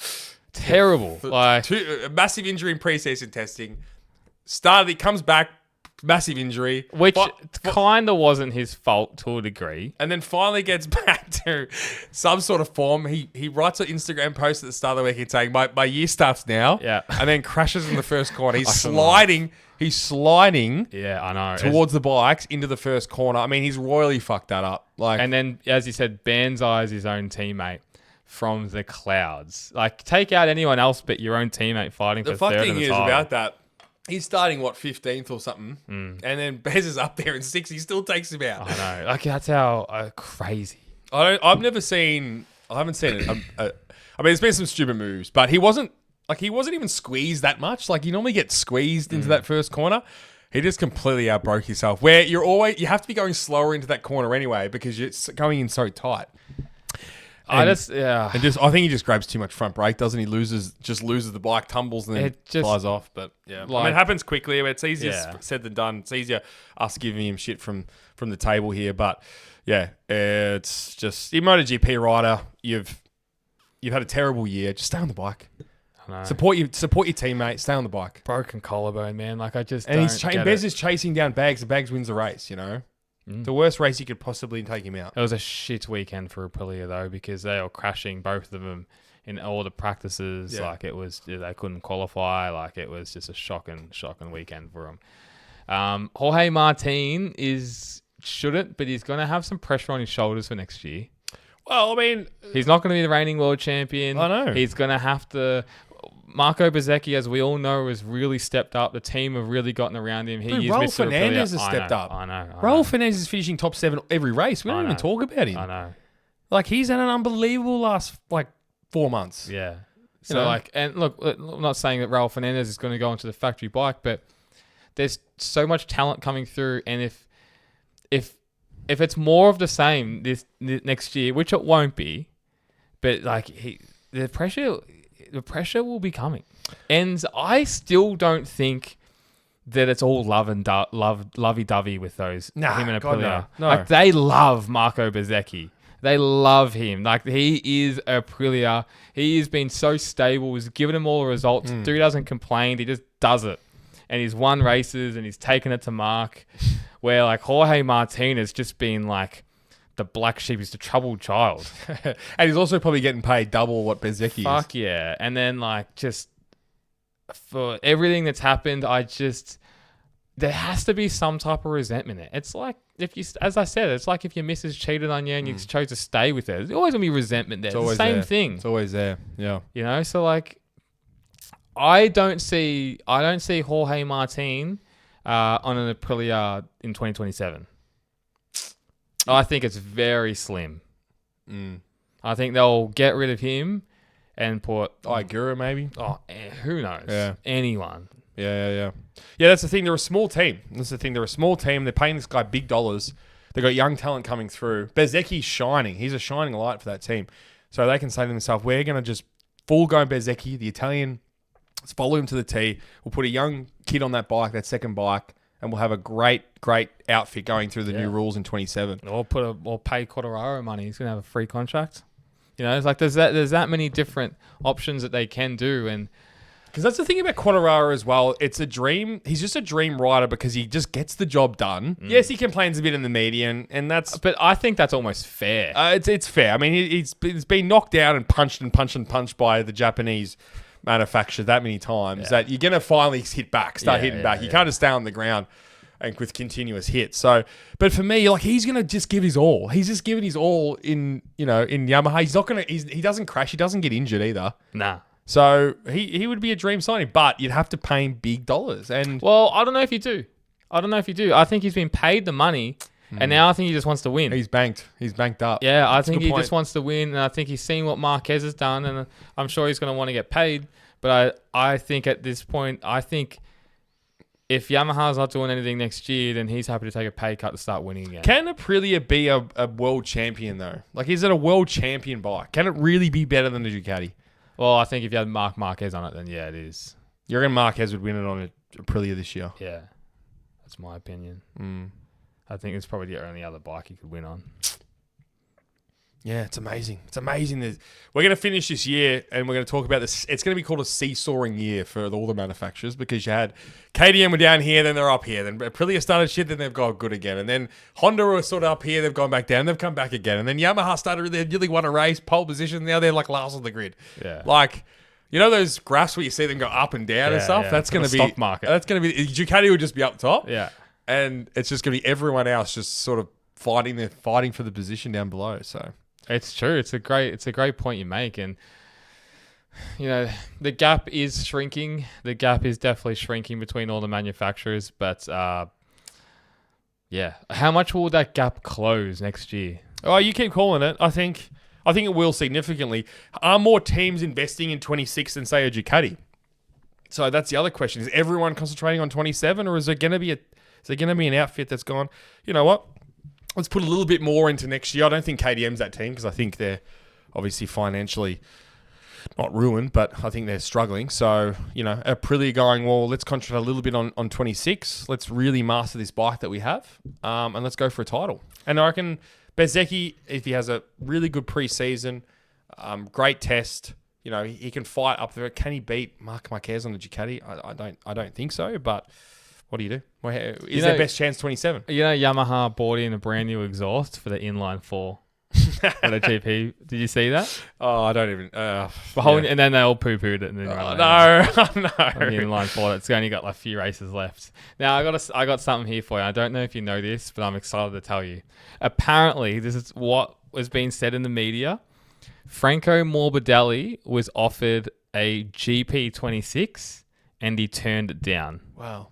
Terrible. Like a massive injury in preseason testing. He comes back. Massive injury. Which kind of wasn't his fault to a degree. And then finally gets back to some sort of form. He writes an Instagram post at the start of the week saying, my year starts now. Yeah. And then crashes in the first corner. He's sliding. Yeah, I know. Towards the bikes into the first corner. I mean, he's royally fucked that up. And then, as you said, banzai's his own teammate from the clouds. Like, take out anyone else but your own teammate fighting for third in the title. The fuck thing is about that. He's starting, 15th or something, and then Bez is up there in 6th. He still takes him out. I know. Like, that's how crazy. I haven't seen it. I mean, there's been some stupid moves, but he wasn't even squeezed that much. Like, you normally get squeezed into that first corner. He just completely outbroke himself. Where you have to be going slower into that corner anyway because you're going in so tight. I think he just grabs too much front brake, doesn't he? Loses the bike, tumbles, and then flies off. But yeah, I mean, it happens quickly. It's easier said than done. It's easier us giving him shit from the table here. But yeah, it's just in MotoGP rider, you've had a terrible year. Just stay on the bike. I know. Support your teammate. Stay on the bike. Broken collarbone, man. Like Bez is chasing down Bags. And Bags wins the race. The worst race you could possibly take him out. It was a shit weekend for Aprilia though because they were crashing, both of them, in all the practices. Yeah. Like they couldn't qualify. Like it was just a shocking weekend for them. Jorge Martin shouldn't, but he's going to have some pressure on his shoulders for next year. Well, I mean, he's not going to be the reigning world champion. I know. He's going to have to. Marco Bezzecchi, as we all know, has really stepped up. The team have really gotten around him. Raul Fernandez has stepped up. I know. Raul Fernandez is finishing top 7 every race. We don't even talk about him. I know. Like, he's had an unbelievable last, 4 months. Yeah. So, and look, I'm not saying that Raul Fernandez is going to go into the factory bike, but there's so much talent coming through. And if it's more of the same this next year, which it won't be, but, the pressure... the pressure will be coming. And I still don't think that it's all lovey-dovey with those, him and God, Aprilia. no. Like, they love Marco Bezzecchi. They love him. Like, he is Aprilia. He has been so stable. He's given him all the results. Dude hasn't complained. He just does it. And he's won races and he's taken it to Marc. Where, like, Jorge Martin has just been, like, the black sheep. He's the troubled child. And he's also probably getting paid double what Bezzecchi is. Fuck yeah. And then, like, just for everything that's happened, there has to be some type of resentment there. It's like, as I said, it's like if your missus cheated on you and you chose to stay with her. There's always going to be resentment there. It's the same thing. It's always there. Yeah. You know, so, like, I don't see Jorge Martin on an Aprilia in 2027. I think it's very slim. I think they'll get rid of him and put Igura maybe. Oh, who knows? Yeah. Anyone. Yeah, that's the thing. They're a small team. They're a small team. They're paying this guy big dollars. They got young talent coming through. Bezzecchi's shining. He's a shining light for that team. So they can say to themselves, we're going to just full go Bezzecchi, the Italian. Let's follow him to the tee. We'll put a young kid on that bike, that second bike, and we'll have a great outfit going through the new rules in 27. Or pay Quartararo money. He's gonna have a free contract. You know, it's like there's that many different options that they can do, and because that's the thing about Quartararo as well. It's a dream. He's just a dream rider because he just gets the job done. Yes, he complains a bit in the media, and that's. But I think that's almost fair. It's fair. I mean, he's been knocked down and punched by the Japanese manufacturer that many times that you're gonna finally hitting back. You can't just stay on the ground and with continuous hits. So, but for me, like, he's gonna just give his all. He's just giving his all in Yamaha. He's not gonna. He doesn't crash. He doesn't get injured either. Nah. So he would be a dream signing, but you'd have to pay him big dollars. And well, I don't know if you do. I think he's been paid the money, and now I think he just wants to win. He's banked. He's banked up. Yeah, I think he just wants to win, and I think he's seen what Marquez has done, and I'm sure he's going to want to get paid. But I think at this point, if Yamaha's not doing anything next year, then he's happy to take a pay cut to start winning again. Can Aprilia be a world champion, though? Like, is it a world champion bike? Can it really be better than the Ducati? Well, I think if you had Marc Márquez on it, then yeah, it is. You reckon Marquez would win it on Aprilia this year? Yeah, that's my opinion. I think it's probably the only other bike he could win on. Yeah, it's amazing. It's amazing. We're going to finish this year and we're going to talk about this. It's going to be called a seesawing year for all the manufacturers because you had KTM were down here, then they're up here. Then Aprilia started shit, then they've got good again. And then Honda were sort of up here, they've gone back down, and they've come back again. And then Yamaha started, they really won a race, pole position. Now they're like last on the grid. Yeah. Like, you know those graphs where you see them go up and down and stuff? Yeah. That's going to be stock market. That's going to be Ducati will just be up top. Yeah. And it's just going to be everyone else just sort of fighting for the position down below. So it's true. It's a great point you make, and you know the gap is shrinking. The gap is definitely shrinking between all the manufacturers. But yeah, how much will that gap close next year? Oh, you keep calling it. I think it will significantly. Are more teams investing in 26 than say a Ducati? So that's the other question: is everyone concentrating on 27, or is there going to be an outfit that's gone? You know what? Let's put a little bit more into next year. I don't think KTM's that team because I think they're obviously financially not ruined, but I think they're struggling. So, you know, Aprilia going, well, let's concentrate a little bit on 26. Let's really master this bike that we have, and let's go for a title. And I reckon Bezzecchi, if he has a really good preseason, great test, you know, he can fight up there. Can he beat Marc Márquez on the Ducati? I don't think so, but what do you do? Is their best chance 27? You know, Yamaha bought in a brand new exhaust for the inline 4 for the GP. Did you see that? Oh, I don't even. And then they all poo-pooed it. And then no. On the inline 4, it's only got like a few races left. Now, I got something here for you. I don't know if you know this, but I'm excited to tell you. Apparently, this is what was being said in the media. Franco Morbidelli was offered a GP26 and he turned it down. Wow.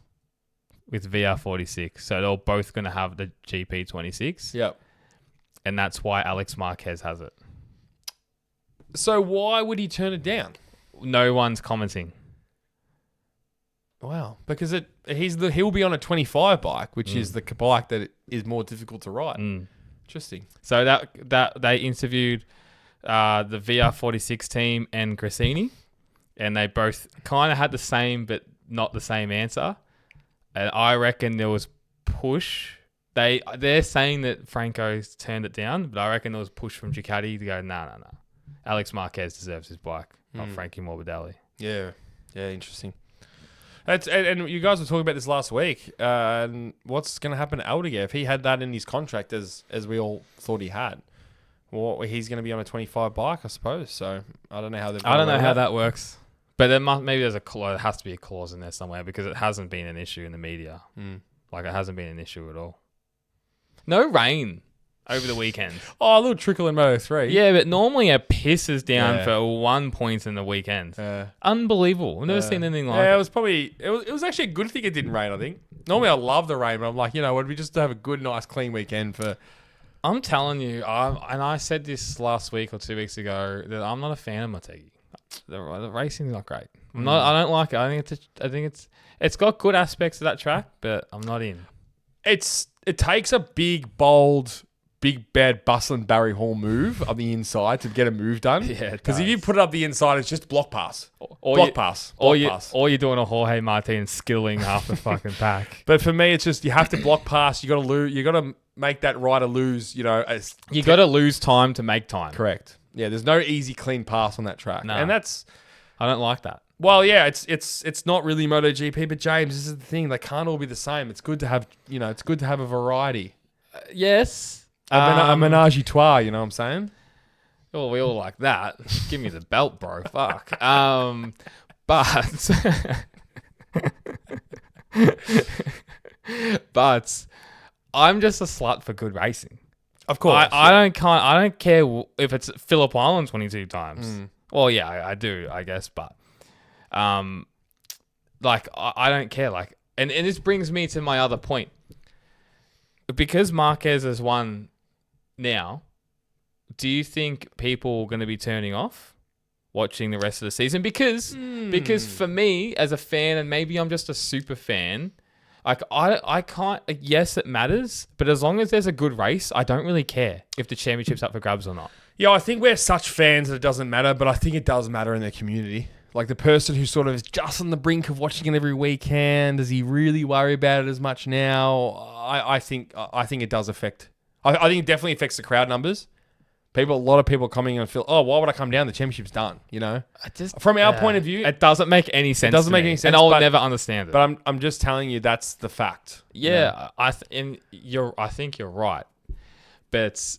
With VR46. So they're both going to have the GP26. Yep. And that's why Alex Marquez has it. So why would he turn it down? No one's commenting. Wow. Because he'll be on a 25 bike, which is the bike that is more difficult to ride. Interesting. So that they interviewed the VR46 team and Grassini. and they both kind of had the same but not the same answer. And I reckon there was push. They're saying that Franco's turned it down, but I reckon there was push from Ducati to go, no. Alex Marquez deserves his bike, not Frankie Morbidelli. Yeah, interesting. And you guys were talking about this last week. And what's going to happen to Aldeguer if he had that in his contract as we all thought he had? Well, he's going to be on a 25 bike, I suppose. So I don't know how I don't know how that works. But maybe there's there has to be a clause in there somewhere because it hasn't been an issue in the media. Like it hasn't been an issue at all. No rain over the weekend. Oh, a little trickle in Moto3. Yeah, but normally it pisses down for 1 point in the weekend. Unbelievable. I've never seen anything like it. Yeah, it was actually a good thing it didn't rain, I think. Normally I love the rain, but I'm like, would we just have a good, nice, clean weekend for... I'm telling you, and I said this last week or 2 weeks ago, that I'm not a fan of Motegi. The racing's not great. I don't like it. I think it's got good aspects of that track, but I'm not in. It takes a big, bold, big, bad, bustling Barry Hall move on the inside to get a move done. Yeah, because if you put it up the inside, it's just block pass. Or you're doing a Jorge Martin skilling half the fucking pack. But for me, it's just you have to block pass. You got to lose. You got to make that rider lose. You got to lose time to make time. Correct. Yeah, there's no easy, clean pass on that track, and I don't like that. Well, yeah, it's not really MotoGP, but James, this is the thing. They can't all be the same. It's good to have, it's good to have a variety. Yes. A menage a trois, you know what I'm saying? Well, we all like that. Give me the belt, bro. Fuck. But I'm just a slut for good racing. Of course. I don't care if it's Phillip Island 22 times. Well, yeah, I do, I guess, but I don't care. And this brings me to my other point. Because Marquez has won now, do you think people are going to be turning off watching the rest of the season? Because for me, as a fan, and maybe I'm just a super fan, I can't. Yes, it matters, but as long as there's a good race, I don't really care if the championship's up for grabs or not. Yeah, I think we're such fans that it doesn't matter, but I think it does matter in the community. Like the person who sort of is just on the brink of watching it every weekend, does he really worry about it as much now? I think it does affect. I think it definitely affects the crowd numbers. A lot of people coming and feel, why would I come down? The championship's done. From our point of view, it doesn't make any sense. It doesn't make any sense, and I'll never understand it. But I'm just telling you that's the fact. Yeah, I think you're right, but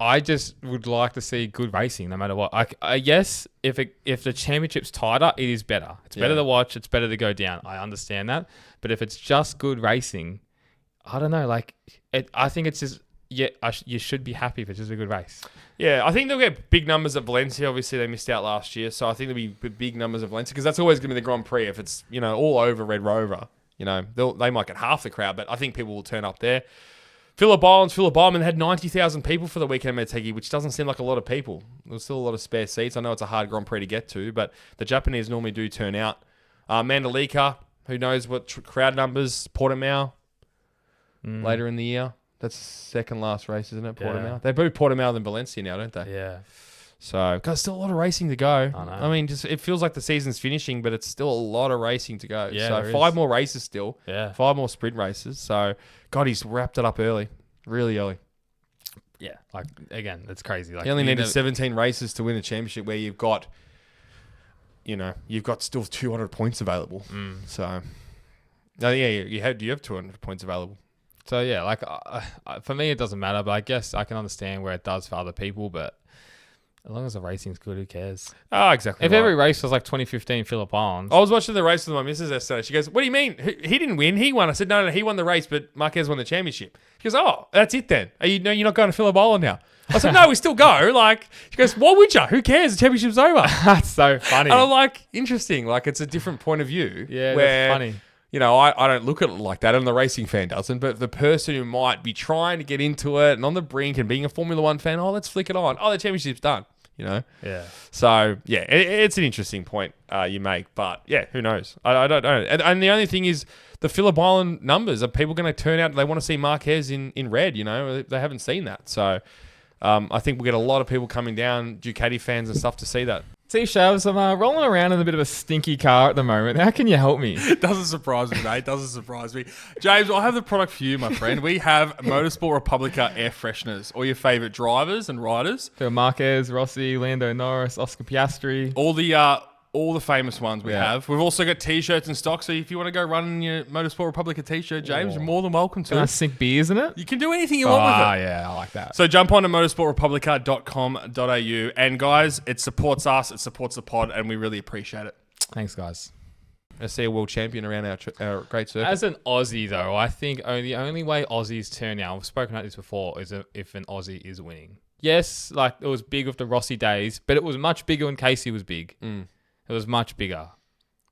I just would like to see good racing no matter what. Yes, if the championship's tighter, it is better. It's better to watch. It's better to go down. I understand that, but if it's just good racing, I don't know. I think it's just. Yeah, you should be happy if it's just a good race. Yeah, I think they'll get big numbers at Valencia. Obviously, they missed out last year, so I think there'll be big numbers at Valencia because that's always going to be the Grand Prix. If it's all over Red Rover, they might get half the crowd, but I think people will turn up there. Phillip Island had 90,000 people for the weekend at Motegi, which doesn't seem like a lot of people. There's still a lot of spare seats. I know it's a hard Grand Prix to get to, but the Japanese normally do turn out. Mandalika, who knows what crowd numbers? Portimao later in the year. That's the second last race, isn't it? Portimao. Yeah. They both Portimao than Valencia now, don't they? Yeah. So, because still a lot of racing to go. I know. I mean, it feels like the season's finishing, but it's still a lot of racing to go. Yeah, so 5 more races still. Yeah. 5 more sprint races. So, God, he's wrapped it up early, really early. Yeah. Again, it's crazy. He only needed 17 races to win a championship, where you've got still 200 points available. So, you have 200 points available. So yeah, for me it doesn't matter, but I guess I can understand where it does for other people. But as long as the racing's good, who cares? Oh, exactly. If every race was like 2015 Phillip Island, I was watching the race with my missus yesterday. She goes, "What do you mean? He didn't win. He won." I said, "No, he won the race, but Marquez won the championship." She goes, "Oh, that's it then. You're not going to Phillip Island now?" I said, "No, we still go." She goes, "Why would you? Who cares? The championship's over." That's so funny. And I'm like, interesting. It's a different point of view. Yeah, where, that's funny. I don't look at it like that, and the racing fan doesn't, but the person who might be trying to get into it and on the brink and being a Formula One fan, let's flick it on. The championship's done, Yeah. So, yeah, it's an interesting point you make, but yeah, who knows? I don't know. And the only thing is the Phillip Island numbers. Are people going to turn out, they want to see Marquez in red, They haven't seen that. So, I think we'll get a lot of people coming down, Ducati fans and stuff, to see that. See, Shavs, I'm rolling around in a bit of a stinky car at the moment. How can you help me? Doesn't surprise me, mate. Doesn't surprise me. James, I have the product for you, my friend. We have Motorsport Republica air fresheners. All your favourite drivers and riders. So Marquez, Rossi, Lando Norris, Oscar Piastri. All the famous ones we have. We've also got T-shirts in stock, so if you want to go run in your Motorsport Republica T-shirt, James, you're more than welcome to. Can I sink beers in it? You can do anything you want with it. Ah, yeah, I like that. So jump on to motorsportrepublica.com.au. And guys, it supports us, it supports the pod, and we really appreciate it. Thanks, guys. I see a world champion around our great circuit. As an Aussie, though, I think the only way Aussies turn out, I've spoken about this before, is if an Aussie is winning. Yes, like it was big with the Rossi days, but it was much bigger when Casey was big. It was much bigger.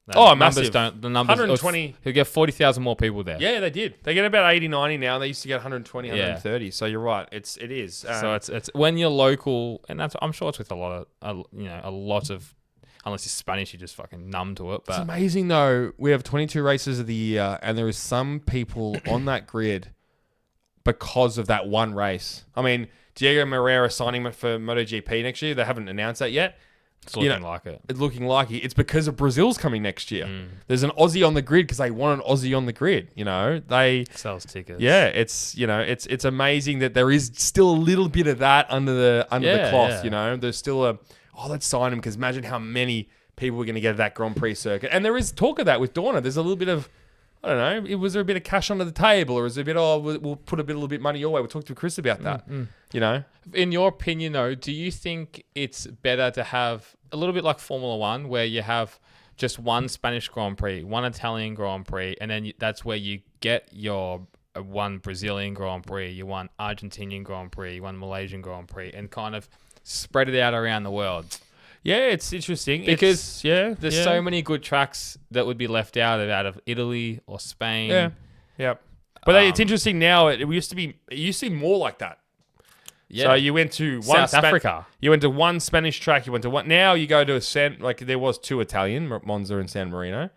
Massive. The numbers 120. He'll get 40,000 more people there. Yeah, they did. They get about 80, 90 now. They used to get 120, 130. So you're right. It is. So it's when you're local, and that's I'm sure it's with a lot of unless you're Spanish, you're just fucking numb to it. But it's amazing though. We have 22 races of the year, and there is some people on that grid because of that one race. I mean, Diego Moreira signing for MotoGP next year. They haven't announced that yet. It's looking like it. It's looking like it. It's because of Brazil's coming next year. There's an Aussie on the grid because they want an Aussie on the grid. They sells tickets. Yeah, it's amazing that there is still a little bit of that under the cloth. Yeah. There's still let's sign him because imagine how many people we're going to get at that Grand Prix circuit. And there is talk of that with Dorna. There's a little bit of, I don't know, was there a bit of cash under the table, or is there a bit, we'll put a little bit money your way. We'll talk to Chris about that. In your opinion, though, do you think it's better to have a little bit like Formula One, where you have just one Spanish Grand Prix, one Italian Grand Prix, and then that's where you get your one Brazilian Grand Prix, you one Argentinian Grand Prix, one Malaysian Grand Prix, and kind of spread it out around the world? Yeah, it's interesting because there's so many good tracks that would be left out of Italy or Spain. Yeah. But it's interesting now. It used to be more like that. Yeah. So you went to South Africa. You went to one Spanish track. You went to one. Now you go to there was two Italian, Monza and San Marino.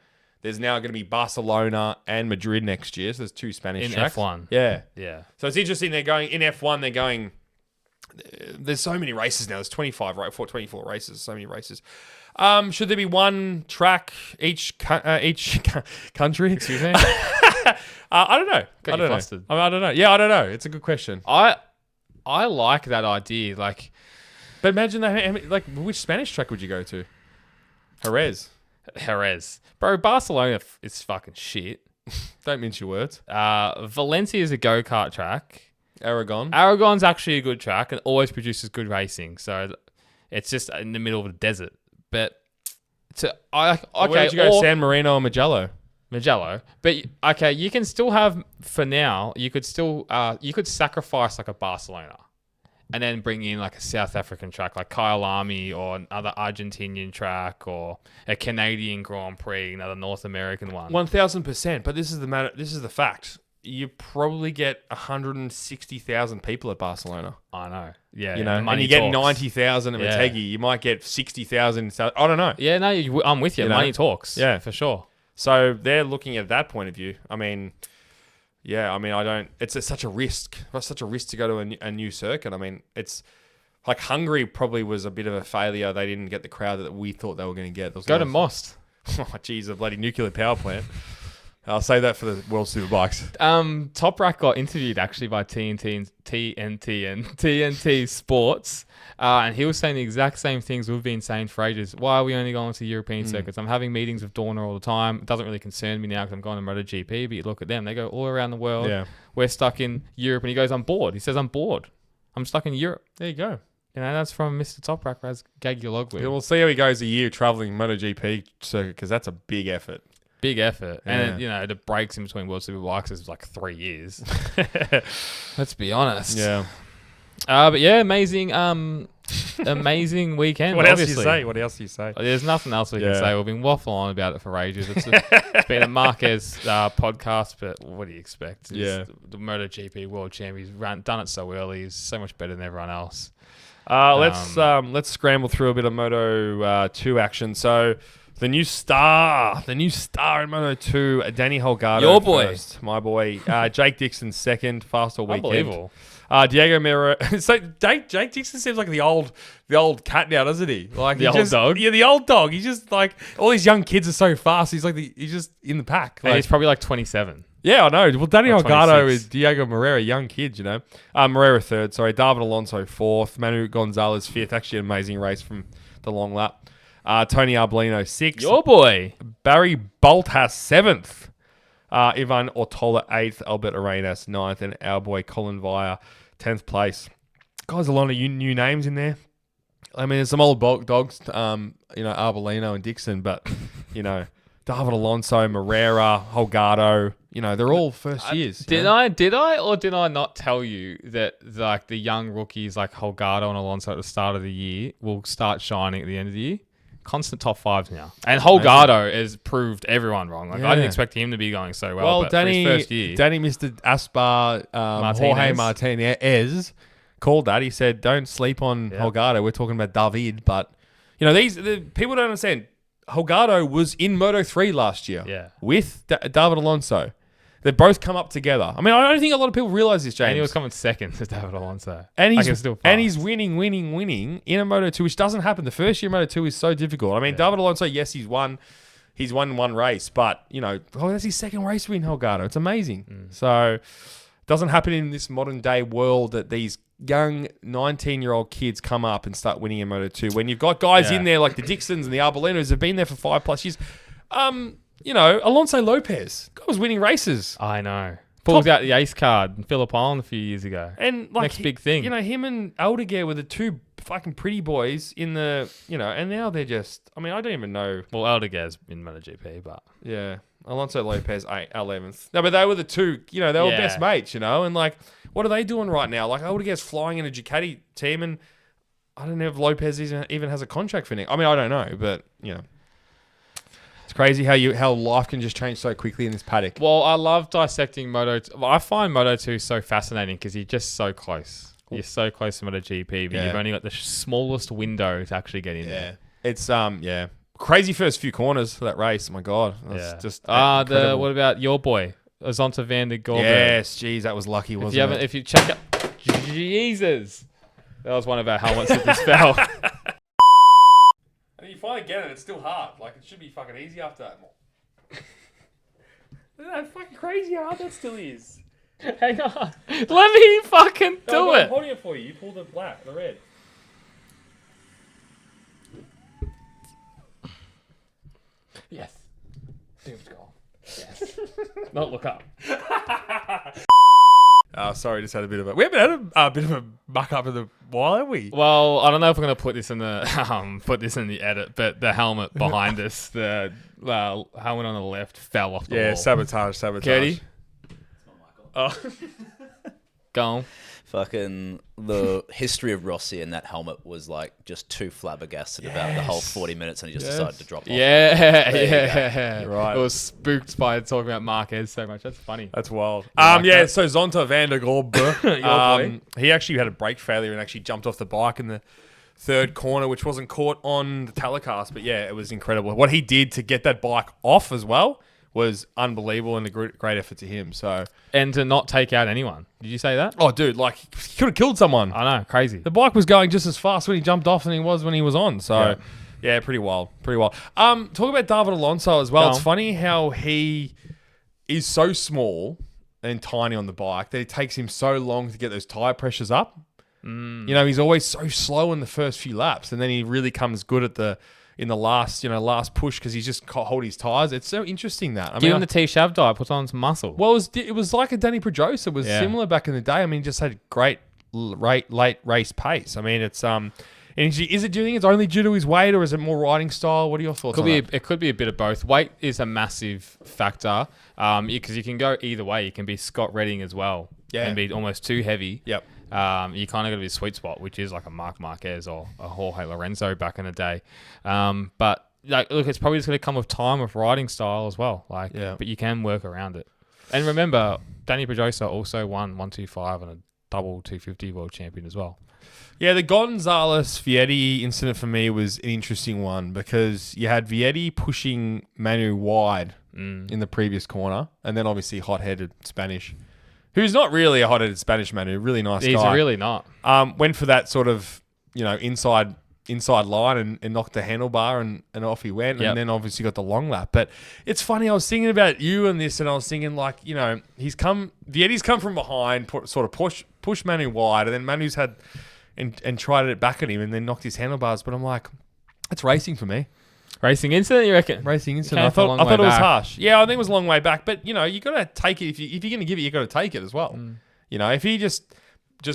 There's now going to be Barcelona and Madrid next year. So there's two Spanish tracks. In F1. Yeah. Yeah. So it's interesting. They're going in F1. They're going. There's so many races now. There's 24 races. So many races. Should there be one track each country? Excuse me. I don't know. Got you flustered. I don't know. Yeah, I don't know. It's a good question. I like that idea. But imagine that. Which Spanish track would you go to? Jerez, bro. Barcelona is fucking shit. Don't mince your words. Valencia is a go-kart track. Aragon's actually a good track and always produces good racing. So it's just in the middle of the desert. But where would you go? San Marino or Mugello? But okay, you can still have, for now, you could sacrifice like a Barcelona and then bring in like a South African track like Kyalami, or another Argentinian track, or a Canadian Grand Prix, another North American one. 1000%. But this is the matter. This is the fact. You probably get 160,000 people at Barcelona. I know. Yeah. And you get 90,000 at Motegi. You might get 60,000. I don't know. Yeah, no, I'm with you. Money talks. Yeah, for sure. So they're looking at that point of view. I mean, I don't. It's such a risk. It's such a risk to go to a new circuit. I mean, it's like Hungary probably was a bit of a failure. They didn't get the crowd that we thought they were going to get. Go to Most. Oh, geez, a bloody nuclear power plant. I'll save that for the World Superbikes. Toprak got interviewed actually by TNT and TNT Sports, and he was saying the exact same things we've been saying for ages. Why are we only going to European circuits? I'm having meetings with Dorna all the time. It doesn't really concern me now because I'm going to MotoGP, but you look at them, they go all around the world. Yeah. We're stuck in Europe, and he goes, I'm bored. He says, I'm bored. I'm stuck in Europe. There you go. That's from Mr. Toprak, Raz Gagiologlu. Yeah, we'll see how he goes a year traveling MotoGP circuit, because that's a big effort. Big effort. And, the breaks in between World Superbikes is like 3 years. Let's be honest. Yeah. But yeah, amazing amazing weekend. What else do you say? There's nothing else we can say. We've been waffling on about it for ages. It's been a Marquez podcast, but what do you expect? The MotoGP World Champ. He's done it so early. He's so much better than everyone else. Let's scramble through a bit of Moto2 action. So the new star in Moto2, Danny Holgado. Your boy. First, my boy. Jake Dixon second, fast all weekend. Unbelievable. Diego Mira. So Jake Dixon seems like the old cat now, doesn't he? Like The old dog? Yeah, the old dog. He's just like all these young kids are so fast. He's just in the pack. And he's probably like 27. Yeah, I know. Well, Danny Or Holgado 26. is Diego Moreira, young kids, you know. Moreira third, sorry. David Alonso fourth. Manu Gonzalez fifth. Actually, an amazing race from the long lap. Tony Arbolino sixth. Your boy. Barry Bolthass seventh. Ivan Ortola eighth. Albert Arenas ninth. And our boy Colin Vire 10th place. Guys, a lot of new names in there. I mean, there's some old dogs, Arbolino and Dixon, but, David Alonso, Moreira, Holgado, they're all first years. Did I or did I not tell you that like the young rookies like Holgado and Alonso at the start of the year will start shining at the end of the year? Constant top fives now. And Holgado has proved everyone wrong. Like I didn't expect him to be going so well, but Danny, for his first year. Danny Mr. Aspar, Jorge Martinez called that. He said, don't sleep on Holgado. We're talking about David, but the people don't understand. Holgado was in Moto3 last year with David Alonso. They both come up together. I mean, I don't think a lot of people realize this, James. And he was coming second to David Alonso. And he's, still fast. and he's winning in a Moto2, which doesn't happen. The first year Moto2 is so difficult. I mean, David Alonso, yes, he's won one race, but, that's his second race win, Holgado. It's amazing. So, it doesn't happen in this modern day world that these young 19-year-old kids come up and start winning in Moto2. When you've got guys in there like the Dixons and the Arbolinos who've been there for 5+ years. Alonso Lopez, guy was winning races. I know. Pulls out the ace card in Phillip Island a few years ago. And like next big thing. Him and Aldeguer were the two fucking pretty boys in the, and now they're just, I don't even know. Well, Aldeguer's in MotoGP, but... Yeah. Alonso Lopez, 11th. No, but they were the two, they were best mates, and like, what are they doing right now? Like, Aldeguer's flying in a Ducati team, and I don't know if Lopez even has a contract for next. I don't know, but, It's crazy how life can just change so quickly in this paddock. Well, I love dissecting Moto2. I find Moto2 so fascinating because you're just so close. You're so close to MotoGP, but you've only got the smallest window to actually get in there. It's, crazy first few corners for that race. Oh my God. That's just incredible. What about your boy, Azonta van der Gorber? Yes, geez, that was lucky, wasn't it? If you check out... Jesus. That was one of our helmets that just fell. And you finally get it, it's still hard. Like, it should be fucking easy after that. That's fucking crazy how hard that still is. Hang on. Let me fucking do it. I'm holding it for you. You pull the red. Yes. Doom's gone. Yes. Not look up. Sorry, just had a bit of a... We haven't had a bit of a muck up in the while, have we? Well, I don't know if we're going to put this in the edit, but the helmet behind us, the helmet on the left fell off the wall. Sabotage. Katie? Oh. Go on. Fucking the history of Rossi and that helmet was like just too flabbergasted about the whole 40 minutes, and he just decided to drop off. Yeah. You're right. It was spooked by talking about Marquez so much. That's funny. That's wild. that? So Zonta van der Gorber, he actually had a brake failure and actually jumped off the bike in the third corner, which wasn't caught on the telecast. But yeah, it was incredible. What he did to get that bike off as well was unbelievable, and a great effort to him. So, and to not take out anyone. Did you say that? Oh, dude, like, he could have killed someone. I know, crazy. The bike was going just as fast when he jumped off than he was when he was on. So, yeah, pretty wild. Talk about David Alonso as well. It's funny how he is so small and tiny on the bike that it takes him so long to get those tire pressures up. He's always so slow in the first few laps, and then he really comes good in the last push because he's just can't hold his tires. It's so interesting that. Give him the T-Shav diet, puts on some muscle. Well, it was like a Danny Pedrosa. It was similar back in the day. I mean, just had great late race pace. I mean, it's do you think it's only due to his weight, or is it more riding style? What are your thoughts on that? It could be a bit of both. Weight is a massive factor because you can go either way. You can be Scott Redding as well and be almost too heavy. Yep. You kind of got to be a sweet spot, which is like a Marc Márquez or a Jorge Lorenzo back in the day. But look, it's probably just going to come with time, with riding style as well. But you can work around it. And remember, Danny Pedrosa also won 125 and a double 250 world champion as well. Yeah, the Gonzalez Vietti incident for me was an interesting one because you had Vietti pushing Manu wide in the previous corner, and then obviously hot-headed Spanish who's not really a hot-headed Spanish man, who's a really nice guy. He's really not. Went for that sort of, inside line and knocked the handlebar and off he went. Yep. And then obviously got the long lap. But it's funny, I was thinking about you and this, and I was thinking Vietti's come from behind, sort of push Manu wide, and then Manu's had and tried it back at him and then knocked his handlebars. But I'm like, it's racing for me. Racing incident, you reckon? Racing incident. I thought it was harsh. Yeah, I think it was a long way back. But, you got to take it. If you're going to give it, you got to take it as well. If he just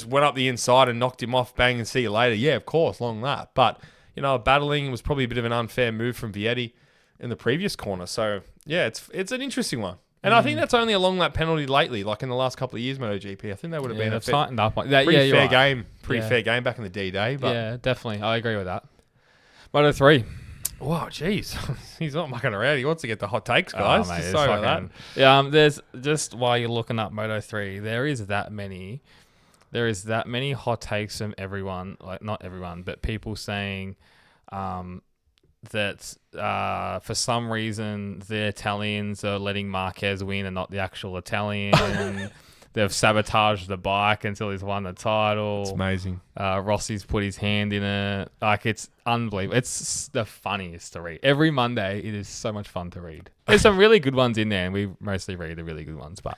went up the inside and knocked him off, bang, and see you later. Yeah, of course, long lap. But, battling was probably a bit of an unfair move from Vietti in the previous corner. So, yeah, it's an interesting one. And I think that's only a long lap penalty lately, like in the last couple of years, MotoGP. I think that would have been a tightened up. Pretty fair game. Fair game back in the D-Day. But yeah, definitely. I agree with that. Moto3. Wow, jeez. He's not mucking around. He wants to get the hot takes, guys. Mate, Sorry about that. Yeah, there's just while you're looking up Moto3, there is that many hot takes from everyone, like not everyone, but people saying that for some reason the Italians are letting Marquez win and not the actual Italian. They've sabotaged the bike until he's won the title. It's amazing. Rossi's put his hand in it. Like, it's unbelievable. It's the funniest to read. Every Monday, it is so much fun to read. There's some really good ones in there, and we mostly read the really good ones. But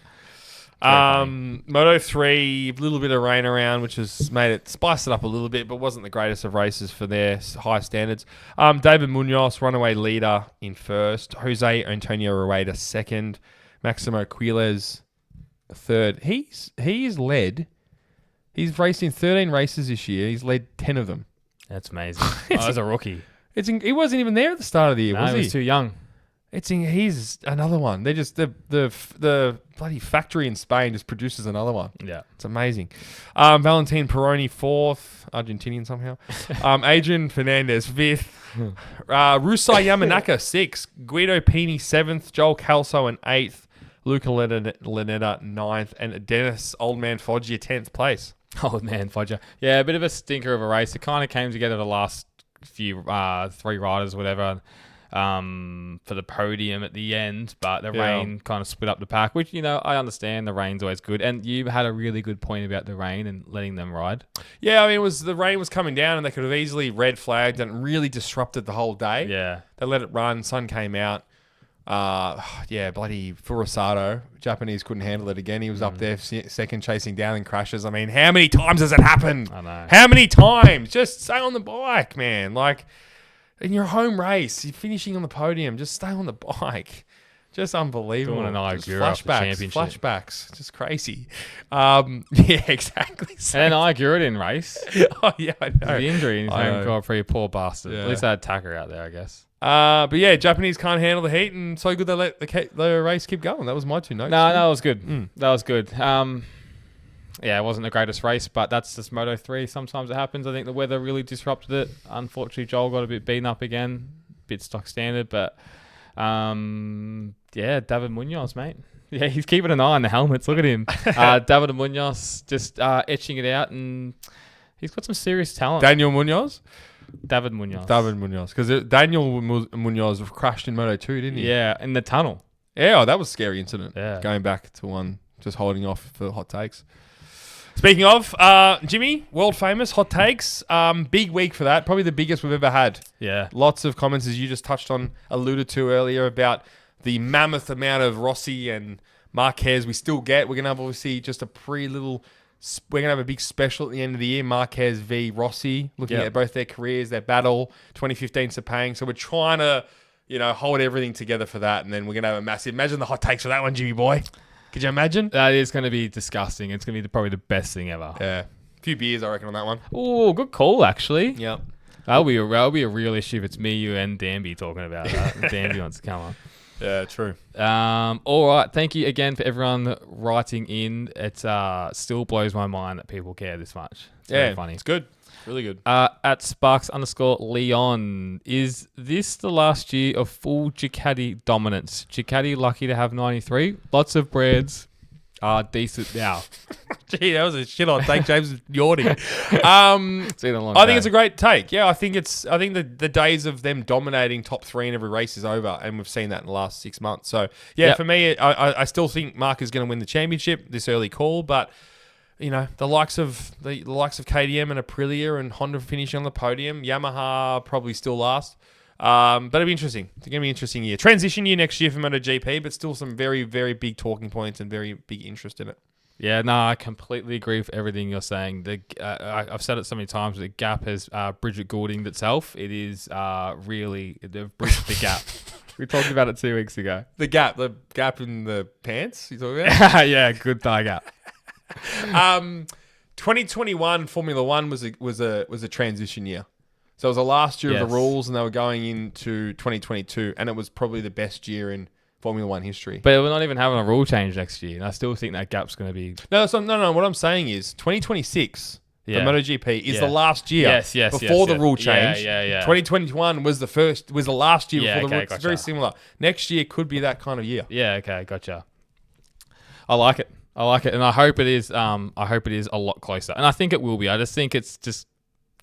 Moto3, a little bit of rain around, which has spiced it up a little bit, but wasn't the greatest of races for their high standards. David Munoz, runaway leader in first. Jose Antonio Rueda second. Maximo Quiles third. He's raced in 13 races this year. He's led 10 of them. That's amazing. As a rookie. He wasn't even there at the start of the year, was he? He was too young. He's another one. They just the bloody factory in Spain just produces another one. Yeah, it's amazing. Valentin Peroni fourth, Argentinian somehow. Adrian Fernandez fifth. Rusai Yamanaka sixth. Guido Pini seventh. Joel Calso in eighth. Luca Lanetta ninth, and Dennis Old Man Foggia 10th place. Old Man Foggia. Yeah, a bit of a stinker of a race. It kind of came together the last few, 3 riders, whatever, for the podium at the end, but the rain kind of split up the pack, which, I understand the rain's always good. And you had a really good point about the rain and letting them ride. Yeah, I mean, the rain was coming down and they could have easily red flagged and really disrupted the whole day. Yeah. They let it run, sun came out. Bloody Furusato. Japanese couldn't handle it again. He was up there second, chasing down in crashes. I mean, how many times has it happened? I know. How many times? Just stay on the bike, man. Like, in your home race, you're finishing on the podium. Just stay on the bike. Just unbelievable. Doing an Flashbacks. Just crazy. Exactly. And then Igura didn't race. Oh, yeah, I know. The injury in his home Grand Prix, poor bastard. Yeah. At least they had Tucker out there, I guess. But yeah, Japanese can't handle the heat, and so good they let the race keep going. That was my 2 notes. No, that was good. That was good. It wasn't the greatest race, but that's just Moto3. Sometimes it happens. I think the weather really disrupted it. Unfortunately, Joel got a bit beaten up again. Bit stock standard, but David Munoz, mate. Yeah, he's keeping an eye on the helmets. Look at him. David Munoz just etching it out, and he's got some serious talent. Daniel Munoz? David Munoz. Because Daniel Munoz crashed in Moto2, didn't he? Yeah, in the tunnel. Yeah, that was a scary incident. Yeah. Going back to one, just holding off for hot takes. Speaking of, Jimmy, world famous hot takes. Big week for that. Probably the biggest we've ever had. Yeah. Lots of comments, as you just touched on, alluded to earlier, about the mammoth amount of Rossi and Marquez we still get. We're going to have, obviously, just we're going to have a big special at the end of the year, Marquez v. Rossi, looking at both their careers, their battle, 2015 Sepang. So we're trying to, hold everything together for that. And then we're going to have a massive, imagine the hot takes for that one, Jimmy boy. Could you imagine? That is going to be disgusting. It's going to be probably the best thing ever. Yeah. A few beers, I reckon, on that one. Oh, good call, actually. Yep. That'll be a real issue if it's me, you, and Danby talking about that. Danby wants to come on. Yeah, true. All right. Thank you again for everyone writing in. It still blows my mind that people care this much. It's very funny. It's good. Really good. At Sparks_Leon, is this the last year of full Ducati dominance? Ducati lucky to have 93. Lots of brands Decent now. Gee, that was a shit on take. James is yawning. It's been a long I think day. it's a great take. Yeah, I think the days of them dominating top 3 in every race is over, and we've seen that in the last 6 months. So yeah, Yep. for me, I still think Marc is going to win the championship. This early call, but you know the likes of KTM and Aprilia and Honda finishing on the podium. Yamaha probably still last. But it'll be interesting. It's going to be an interesting year. Transition year next year for MotoGP, but still some very, very big talking points and very big interest in it. Yeah, no, I completely agree with everything you're saying. I've said it so many times. The gap has Bridget Gouldinged itself. It is really they've bridged the gap. We talked about it 2 weeks ago. The gap in the pants. You talking about? Yeah, good thigh gap. 2021 Formula One was a transition year. So it was the last year of the rules, and they were going into 2022, and it was probably the best year in Formula One history. But we're not even having a rule change next year, and I still think that gap's going to be... No. What I'm saying is 2026 for MotoGP is the last year before the rule change. Yeah. 2021 was the last year before the rule. Gotcha. It's very similar. Next year could be that kind of year. Yeah, okay, gotcha. I like it, and I hope it is. I hope it is a lot closer, and I think it will be. I just think it's just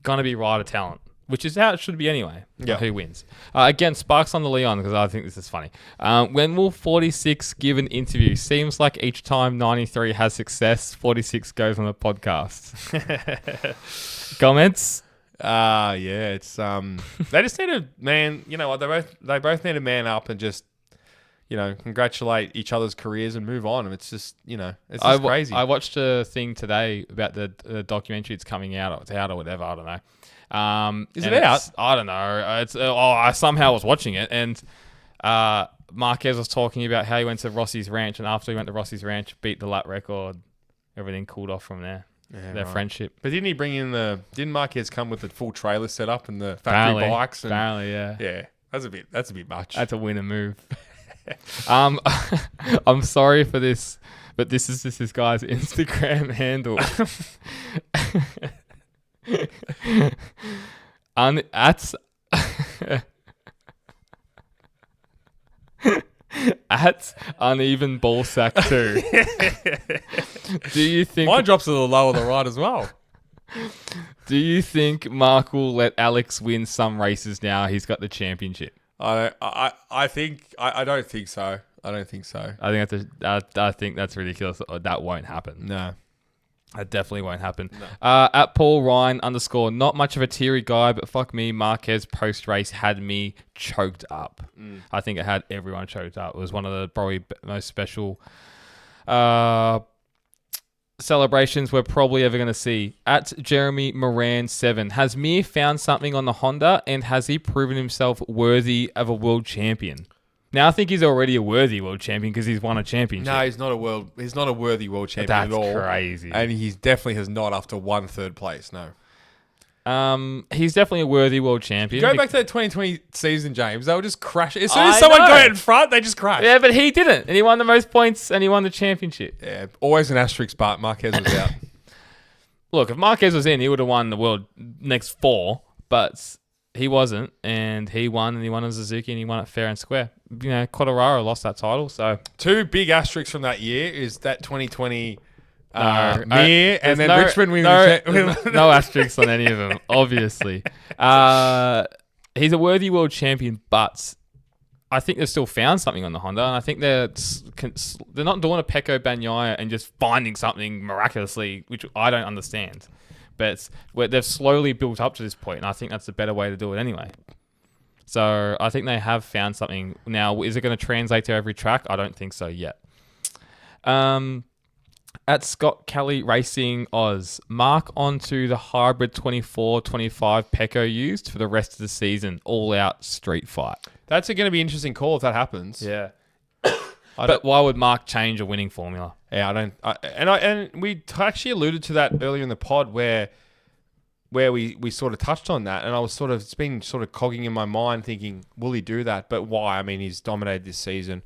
going to be rider talent, which is how it should be anyway. Yeah. Who wins? Again, Sparks on the Leon, because I think this is funny. When will 46 give an interview? Seems like each time 93 has success, 46 goes on a podcast. Comments? Yeah, it's they just need to they both need to man up and just congratulate each other's careers and move on. It's just it's just crazy. I watched a thing today about the documentary that's coming out. It's out or whatever. I don't know. Is it out? I don't know. I somehow was watching it, and Marquez was talking about how he went to Rossi's ranch, and after he went to Rossi's ranch, beat the lap record. Everything cooled off from there. Yeah, their friendship. But didn't he bring in didn't Marquez come with the full trailer set up and the factory bikes? Apparently, yeah. Yeah, that's a bit much. That's a winner move. I'm sorry for this, but this is just this guy's Instagram handle. At uneven ball sack 2. Do you think mine drops a little lower on the right as well? Do you think Marc will let Alex win some races now he's got the championship? I don't think so. I think that's ridiculous. That won't happen. No. That definitely won't happen. No. At Paul Ryan _ not much of a teary guy, but fuck me, Marquez post-race had me choked up. I think it had everyone choked up. It was one of the probably most special celebrations we're probably ever going to see. At Jeremy Moran 7, has Mir found something on the Honda, and has he proven himself worthy of a world champion? Now I think he's already a worthy world champion because he's won a championship. No, he's not a worthy world champion at all. That's crazy. And he definitely has not after 1 3rd place. No. He's definitely a worthy world champion. Go back to that 2020 season, James. They were just crashing. As soon as someone got in front, they just crashed. Yeah, but he didn't, and he won the most points, and he won the championship. Yeah, always an asterisk, but Marquez was out. Look, if Marquez was in, he would have won the world next 4, but he wasn't, and he won a Suzuki, and he won it fair and square. Quartararo lost that title, so 2 big asterisks from that year is that 2020 Mir, and then Richmond winning no asterisks on any of them, obviously. He's a worthy world champion, but I think they've still found something on the Honda, and I think they're not doing a Pecco Bagnaia and just finding something miraculously, which I don't understand. But they've slowly built up to this point, and I think that's the better way to do it anyway. So I think they have found something. Now, is it going to translate to every track? I don't think so yet. At Scott Kelly Racing Oz, Marc onto the hybrid 24-25 Pecco used for the rest of the season. All out street fight. That's going to be an interesting call if that happens. Yeah. But why would Marc change a winning formula? Yeah, I don't. And we actually alluded to that earlier in the pod where we sort of touched on that, and I was it's been sort of cogging in my mind thinking, will he do that? But why? I mean, he's dominated this season.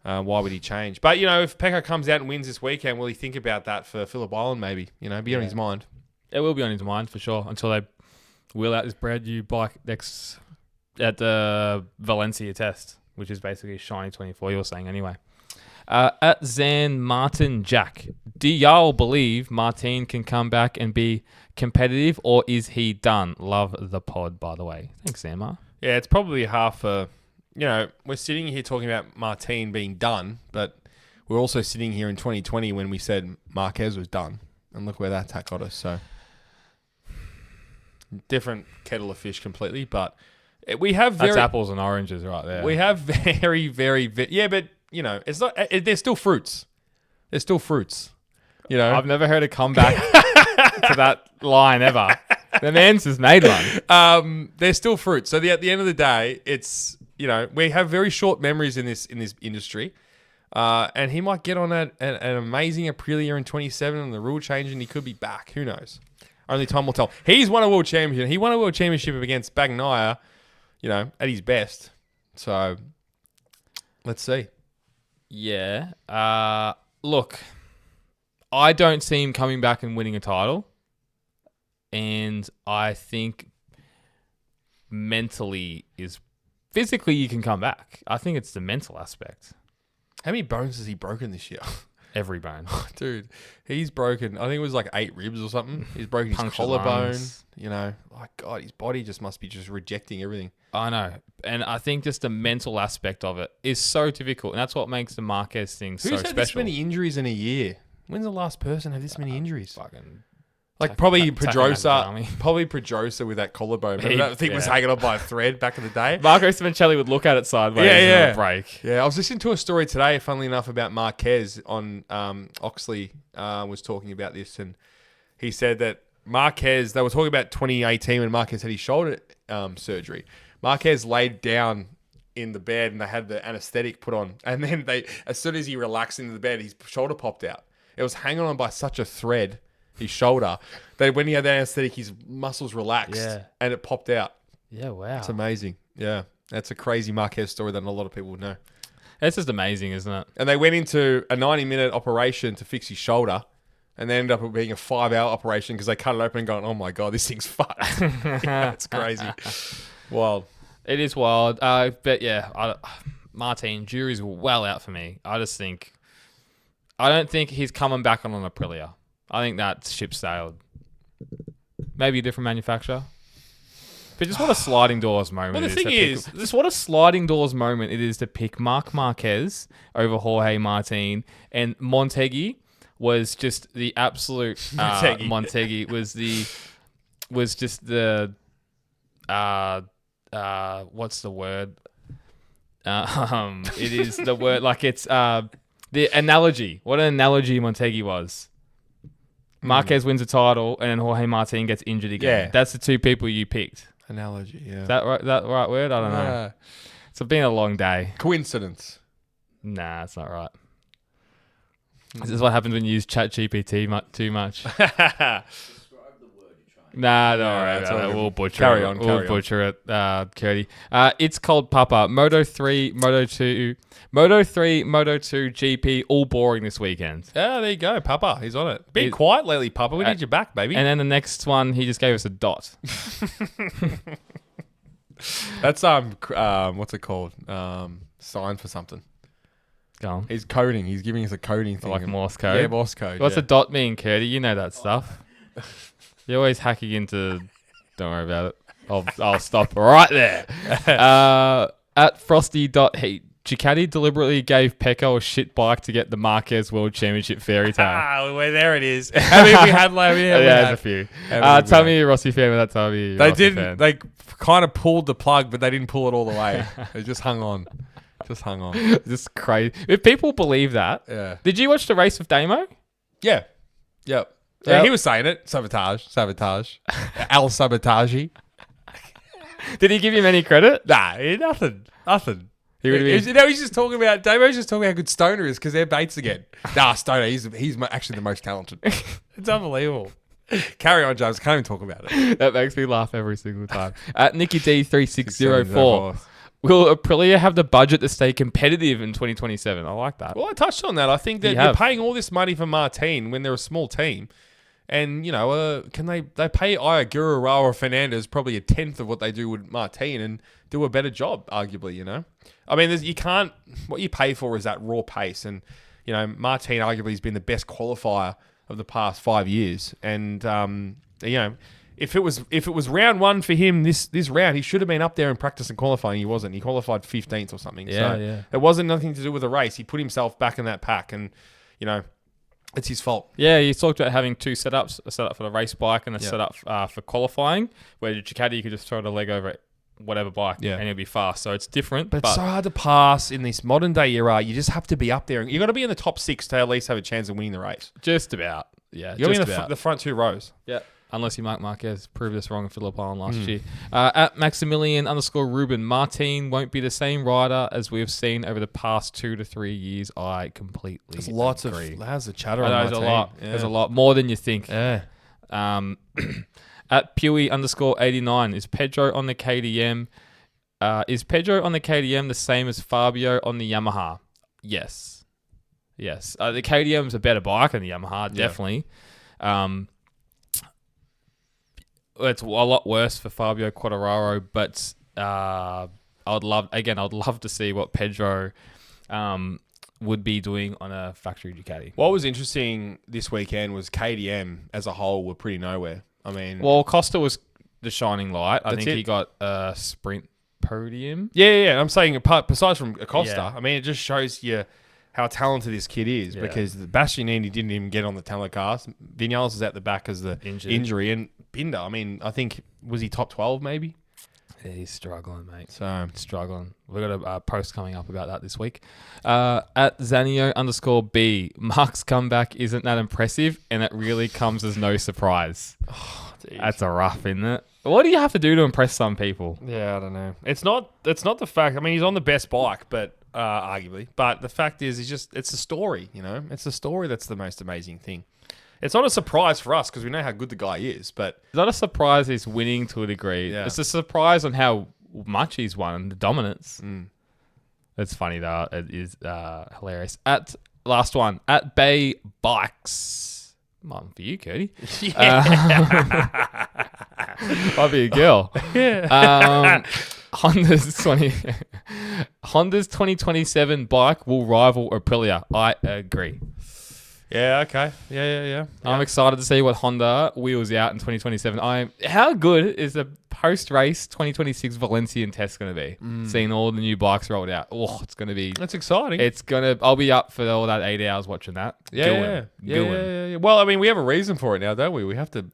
Why would he change? But, if Pecco comes out and wins this weekend, will he think about that for Phillip Island maybe? Be on his mind. It will be on his mind for sure until they wheel out this brand new bike next at the Valencia test, which is basically a shiny 24, you're saying anyway. At Zan Martin Jack, do y'all believe Martin can come back and be competitive, or is he done? Love the pod, by the way. Thanks, Zan. Yeah, it's probably half a... we're sitting here talking about Martin being done, but we're also sitting here in 2020 when we said Marquez was done. And look where that got us. So, different kettle of fish completely, but we have That's apples and oranges right there. We have very, very... Yeah, but, it's not... They're still fruits. They're still fruits. I've never heard a comeback to that line ever. The man's just made one. They're still fruits. So at the end of the day, it's... we have very short memories in this industry. And he might get on an amazing Aprilia in 27 and the rule change and he could be back. Who knows? Only time will tell. He's won a world championship. He won a world championship against Bagnaia, at his best. So, let's see. Yeah. Look, I don't see him coming back and winning a title. And I think physically you can come back. I think it's the mental aspect. How many bones has he broken this year? Every bone. Dude, he's broken, I think it was like 8 ribs or something. He's broken his collarbone. God, his body just must be just rejecting everything. I know. And I think just the mental aspect of it is so difficult. And that's what makes the Marquez thing so special. Who's had this many injuries in a year? When's the last person to have this many injuries? Fucking... Probably Pedrosa with that collarbone. Remember that thing was hanging on by a thread back in the day? Marco Simoncelli would look at it sideways and break. Yeah, I was listening to a story today, funnily enough, about Marquez on Oxley was talking about this, and he said that Marquez, they were talking about 2018 when Marquez had his shoulder surgery. Marquez laid down in the bed and they had the anesthetic put on, and then as soon as he relaxed into the bed, his shoulder popped out. It was hanging on by such a thread, his shoulder, that when he had the anesthetic, his muscles relaxed and it popped out. Yeah, wow. It's amazing. Yeah. That's a crazy Marquez story that not a lot of people would know. It's just amazing, isn't it? And they went into a 90-minute operation to fix his shoulder, and they ended up being a 5-hour operation because they cut it open and going, oh my God, this thing's fucked. It's crazy. Wild. It is wild. But yeah, Martin, jury's well out for me. I don't think he's coming back on an Aprilia. I think that ship sailed. Maybe a different manufacturer. But just what a sliding doors moment what a sliding doors moment it is to pick Marc Márquez over Jorge Martin. And Motegi was just the absolute... Motegi was just the... what's the word? It is the word... Like it's... the analogy. What an analogy Motegi was. Marquez wins a title and then Jorge Martin gets injured again. Yeah. That's the two people you picked. Analogy, yeah. Is that right word? I don't know. It's been a long day. Coincidence. Nah, it's not right. This is what happens when you use ChatGPT too much. Nah, don't worry about it. We'll butcher it. Carry on. Butcher it, Curdy. It's called Papa. Moto3, Moto2, Moto2 GP, all boring this weekend. Yeah, there you go. Papa, he's on it. Been quiet lately, Papa. We need you back, baby. And then the next one, he just gave us a dot. That's what's it called? Sign for something. Go on. He's coding. He's giving us a coding thing. Like Morse code? Yeah, Morse code. What's a dot mean, Curdy? You know that stuff. You're always hacking into... Don't worry about it. I'll stop right there. At Frosty.heat. Ducati deliberately gave Pecco a shit bike to get the Marquez World Championship fairy tale. Well, there it is. How many we had last year? Yeah, there's a few. Tell me you're a Rossi fan without telling me you're a Rossi fan. They kind of pulled the plug, but they didn't pull it all the way. They just hung on. Just crazy. If people believe that. Yeah. Did you watch the race with Damo? Yeah. Yep. Yeah, he was saying it. Sabotage. Al Sabotage. Did he give him any credit? Nah, nothing. He's just talking about... Damo's just talking about how good Stoner is because they're mates again. Nah, Stoner, he's actually the most talented. It's unbelievable. Carry on, James. Can't even talk about it. That makes me laugh every single time. At Nicky D3604. Will Aprilia have the budget to stay competitive in 2027? I like that. Well, I touched on that. I think that you're paying all this money for Martin when they're a small team. And, can they pay Ayagura or Fernandez probably a tenth of what they do with Martin and do a better job, arguably, I mean, what you pay for is that raw pace. And you know, Martin arguably has been the best qualifier of the past 5 years. And, you know, if it was round one for him this round, he should have been up there in practice and qualifying. He wasn't. He qualified 15th or something. So it wasn't nothing to do with the race. He put himself back in that pack, and, you know, it's his fault. Yeah, you talked about having two setups, a setup for the race bike and a setup for qualifying, where the Ducati, you could just throw the leg over whatever bike and it'll be fast. So it's different. But it's so hard to pass in this modern day era. You just have to be up there. You got to be in the top 6 to at least have a chance of winning the race. Just about. Yeah, you got to be in the front 2 rows. Yeah. Unless you Marc Márquez proved us wrong in Phillip Island last year. At Maximilian_Ruben, Martin won't be the same rider as we've seen over the past 2 to 3 years. I completely There's lots agree. of loads of chatter on There's my a team. lot. Yeah. There's a lot more than you think. Yeah. At Pewy_89, is Pedro on the KDM? Is Pedro on the KDM the same as Fabio on the Yamaha? Yes. The KDM's a better bike than the Yamaha, definitely. It's a lot worse for Fabio Quartararo, but I'd love to see what Pedro would be doing on a factory Ducati. What was interesting this weekend was KDM as a whole were pretty nowhere. I mean, Well, Costa was the shining light. I think it. he got a sprint podium. yeah. I'm saying besides from Acosta, Yeah. I mean, it just shows you how talented this kid is because Bastianini didn't even get on the talent cast. Vinales is at the back as the injury. And Binder, I mean, I think, was he top 12 maybe? Yeah, he's struggling, mate. So Struggling. We've got a post coming up about that this week. At Zanio_B, Mark's comeback isn't that impressive, and it really comes as no surprise. That's a rough, isn't it? What do you have to do to impress some people? Yeah, I don't know. It's not the fact. I mean, he's on the best bike, but arguably. But the fact is, it's a story. You know, it's the story that's the most amazing thing. It's not a surprise for us because we know how good the guy is. But It's not a surprise he's winning to a degree. Yeah. It's a surprise on how much he's won, the dominance. It's funny though. It is hilarious. Last one, at Bay Bikes. Mum for you, Curdy. Might be a girl. Honda's 2027 bike will rival Aprilia. I agree. yeah, okay, yeah. I'm excited to see what Honda wheels out in 2027. How good is the post-race 2026 Valencian test going to be? Seeing all the new bikes rolled out. Oh, it's going to be... That's exciting. I'll be up for all that 8 hours watching that. Yeah. Well, I mean, we have a reason for it now, don't we? We have to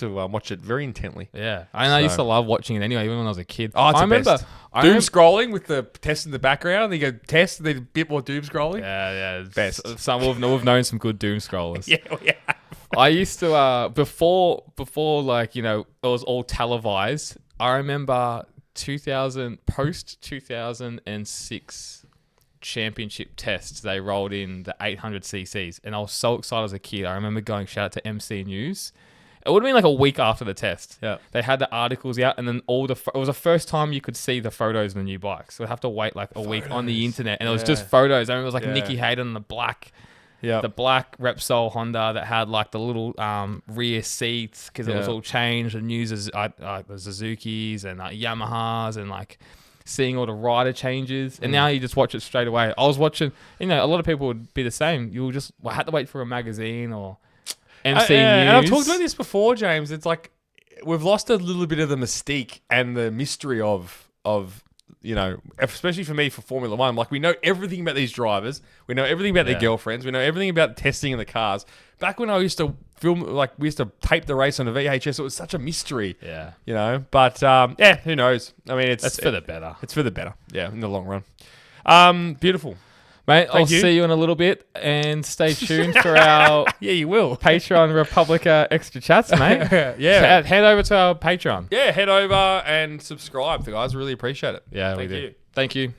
watch it very intently. Yeah. I used to love watching it anyway, even when I was a kid. Oh, it's I the remember, best. Doom scrolling with the test in the background. They go test, and then a bit more doom scrolling. Yeah. It's Best. We've known some good doom scrollers. Yeah. I used to before like, you know, it was all televised. I remember post 2006 championship tests. They rolled in the 800 cc's, and I was so excited as a kid. I remember going shout out to MC News. It would have been like a week after the test. Yeah, they had the articles out, and then it was the first time you could see the photos of the new bikes. So we'd have to wait like a week on the internet, and it was just photos. I remember it was like Nicky Hayden, the black Repsol Honda that had like the little rear seats because it was all changed. And news as the Suzuki's and Yamahas, and like seeing all the rider changes. And now you just watch it straight away. I was watching, you know, a lot of people would be the same. You just had to wait for a magazine or MC News. And I've talked about this before, James. It's like we've lost a little bit of the mystique and the mystery of you know, especially for me for Formula One. Like, we know everything about these drivers. We know everything about their girlfriends. We know everything about testing in the cars. Back when I used to film, like, we used to tape the race on a VHS, it was such a mystery. Yeah. You know, but who knows? I mean, it's for the better. It's for the better. Yeah, in the long run. Beautiful. Mate, I'll you. see you in a little bit, and stay tuned for our Yeah, you will. Patreon Republica extra chats, mate. Yeah. Head over to our Patreon. Yeah, head over and subscribe, guys. Really appreciate it. Yeah, Thank we do. you. Thank you.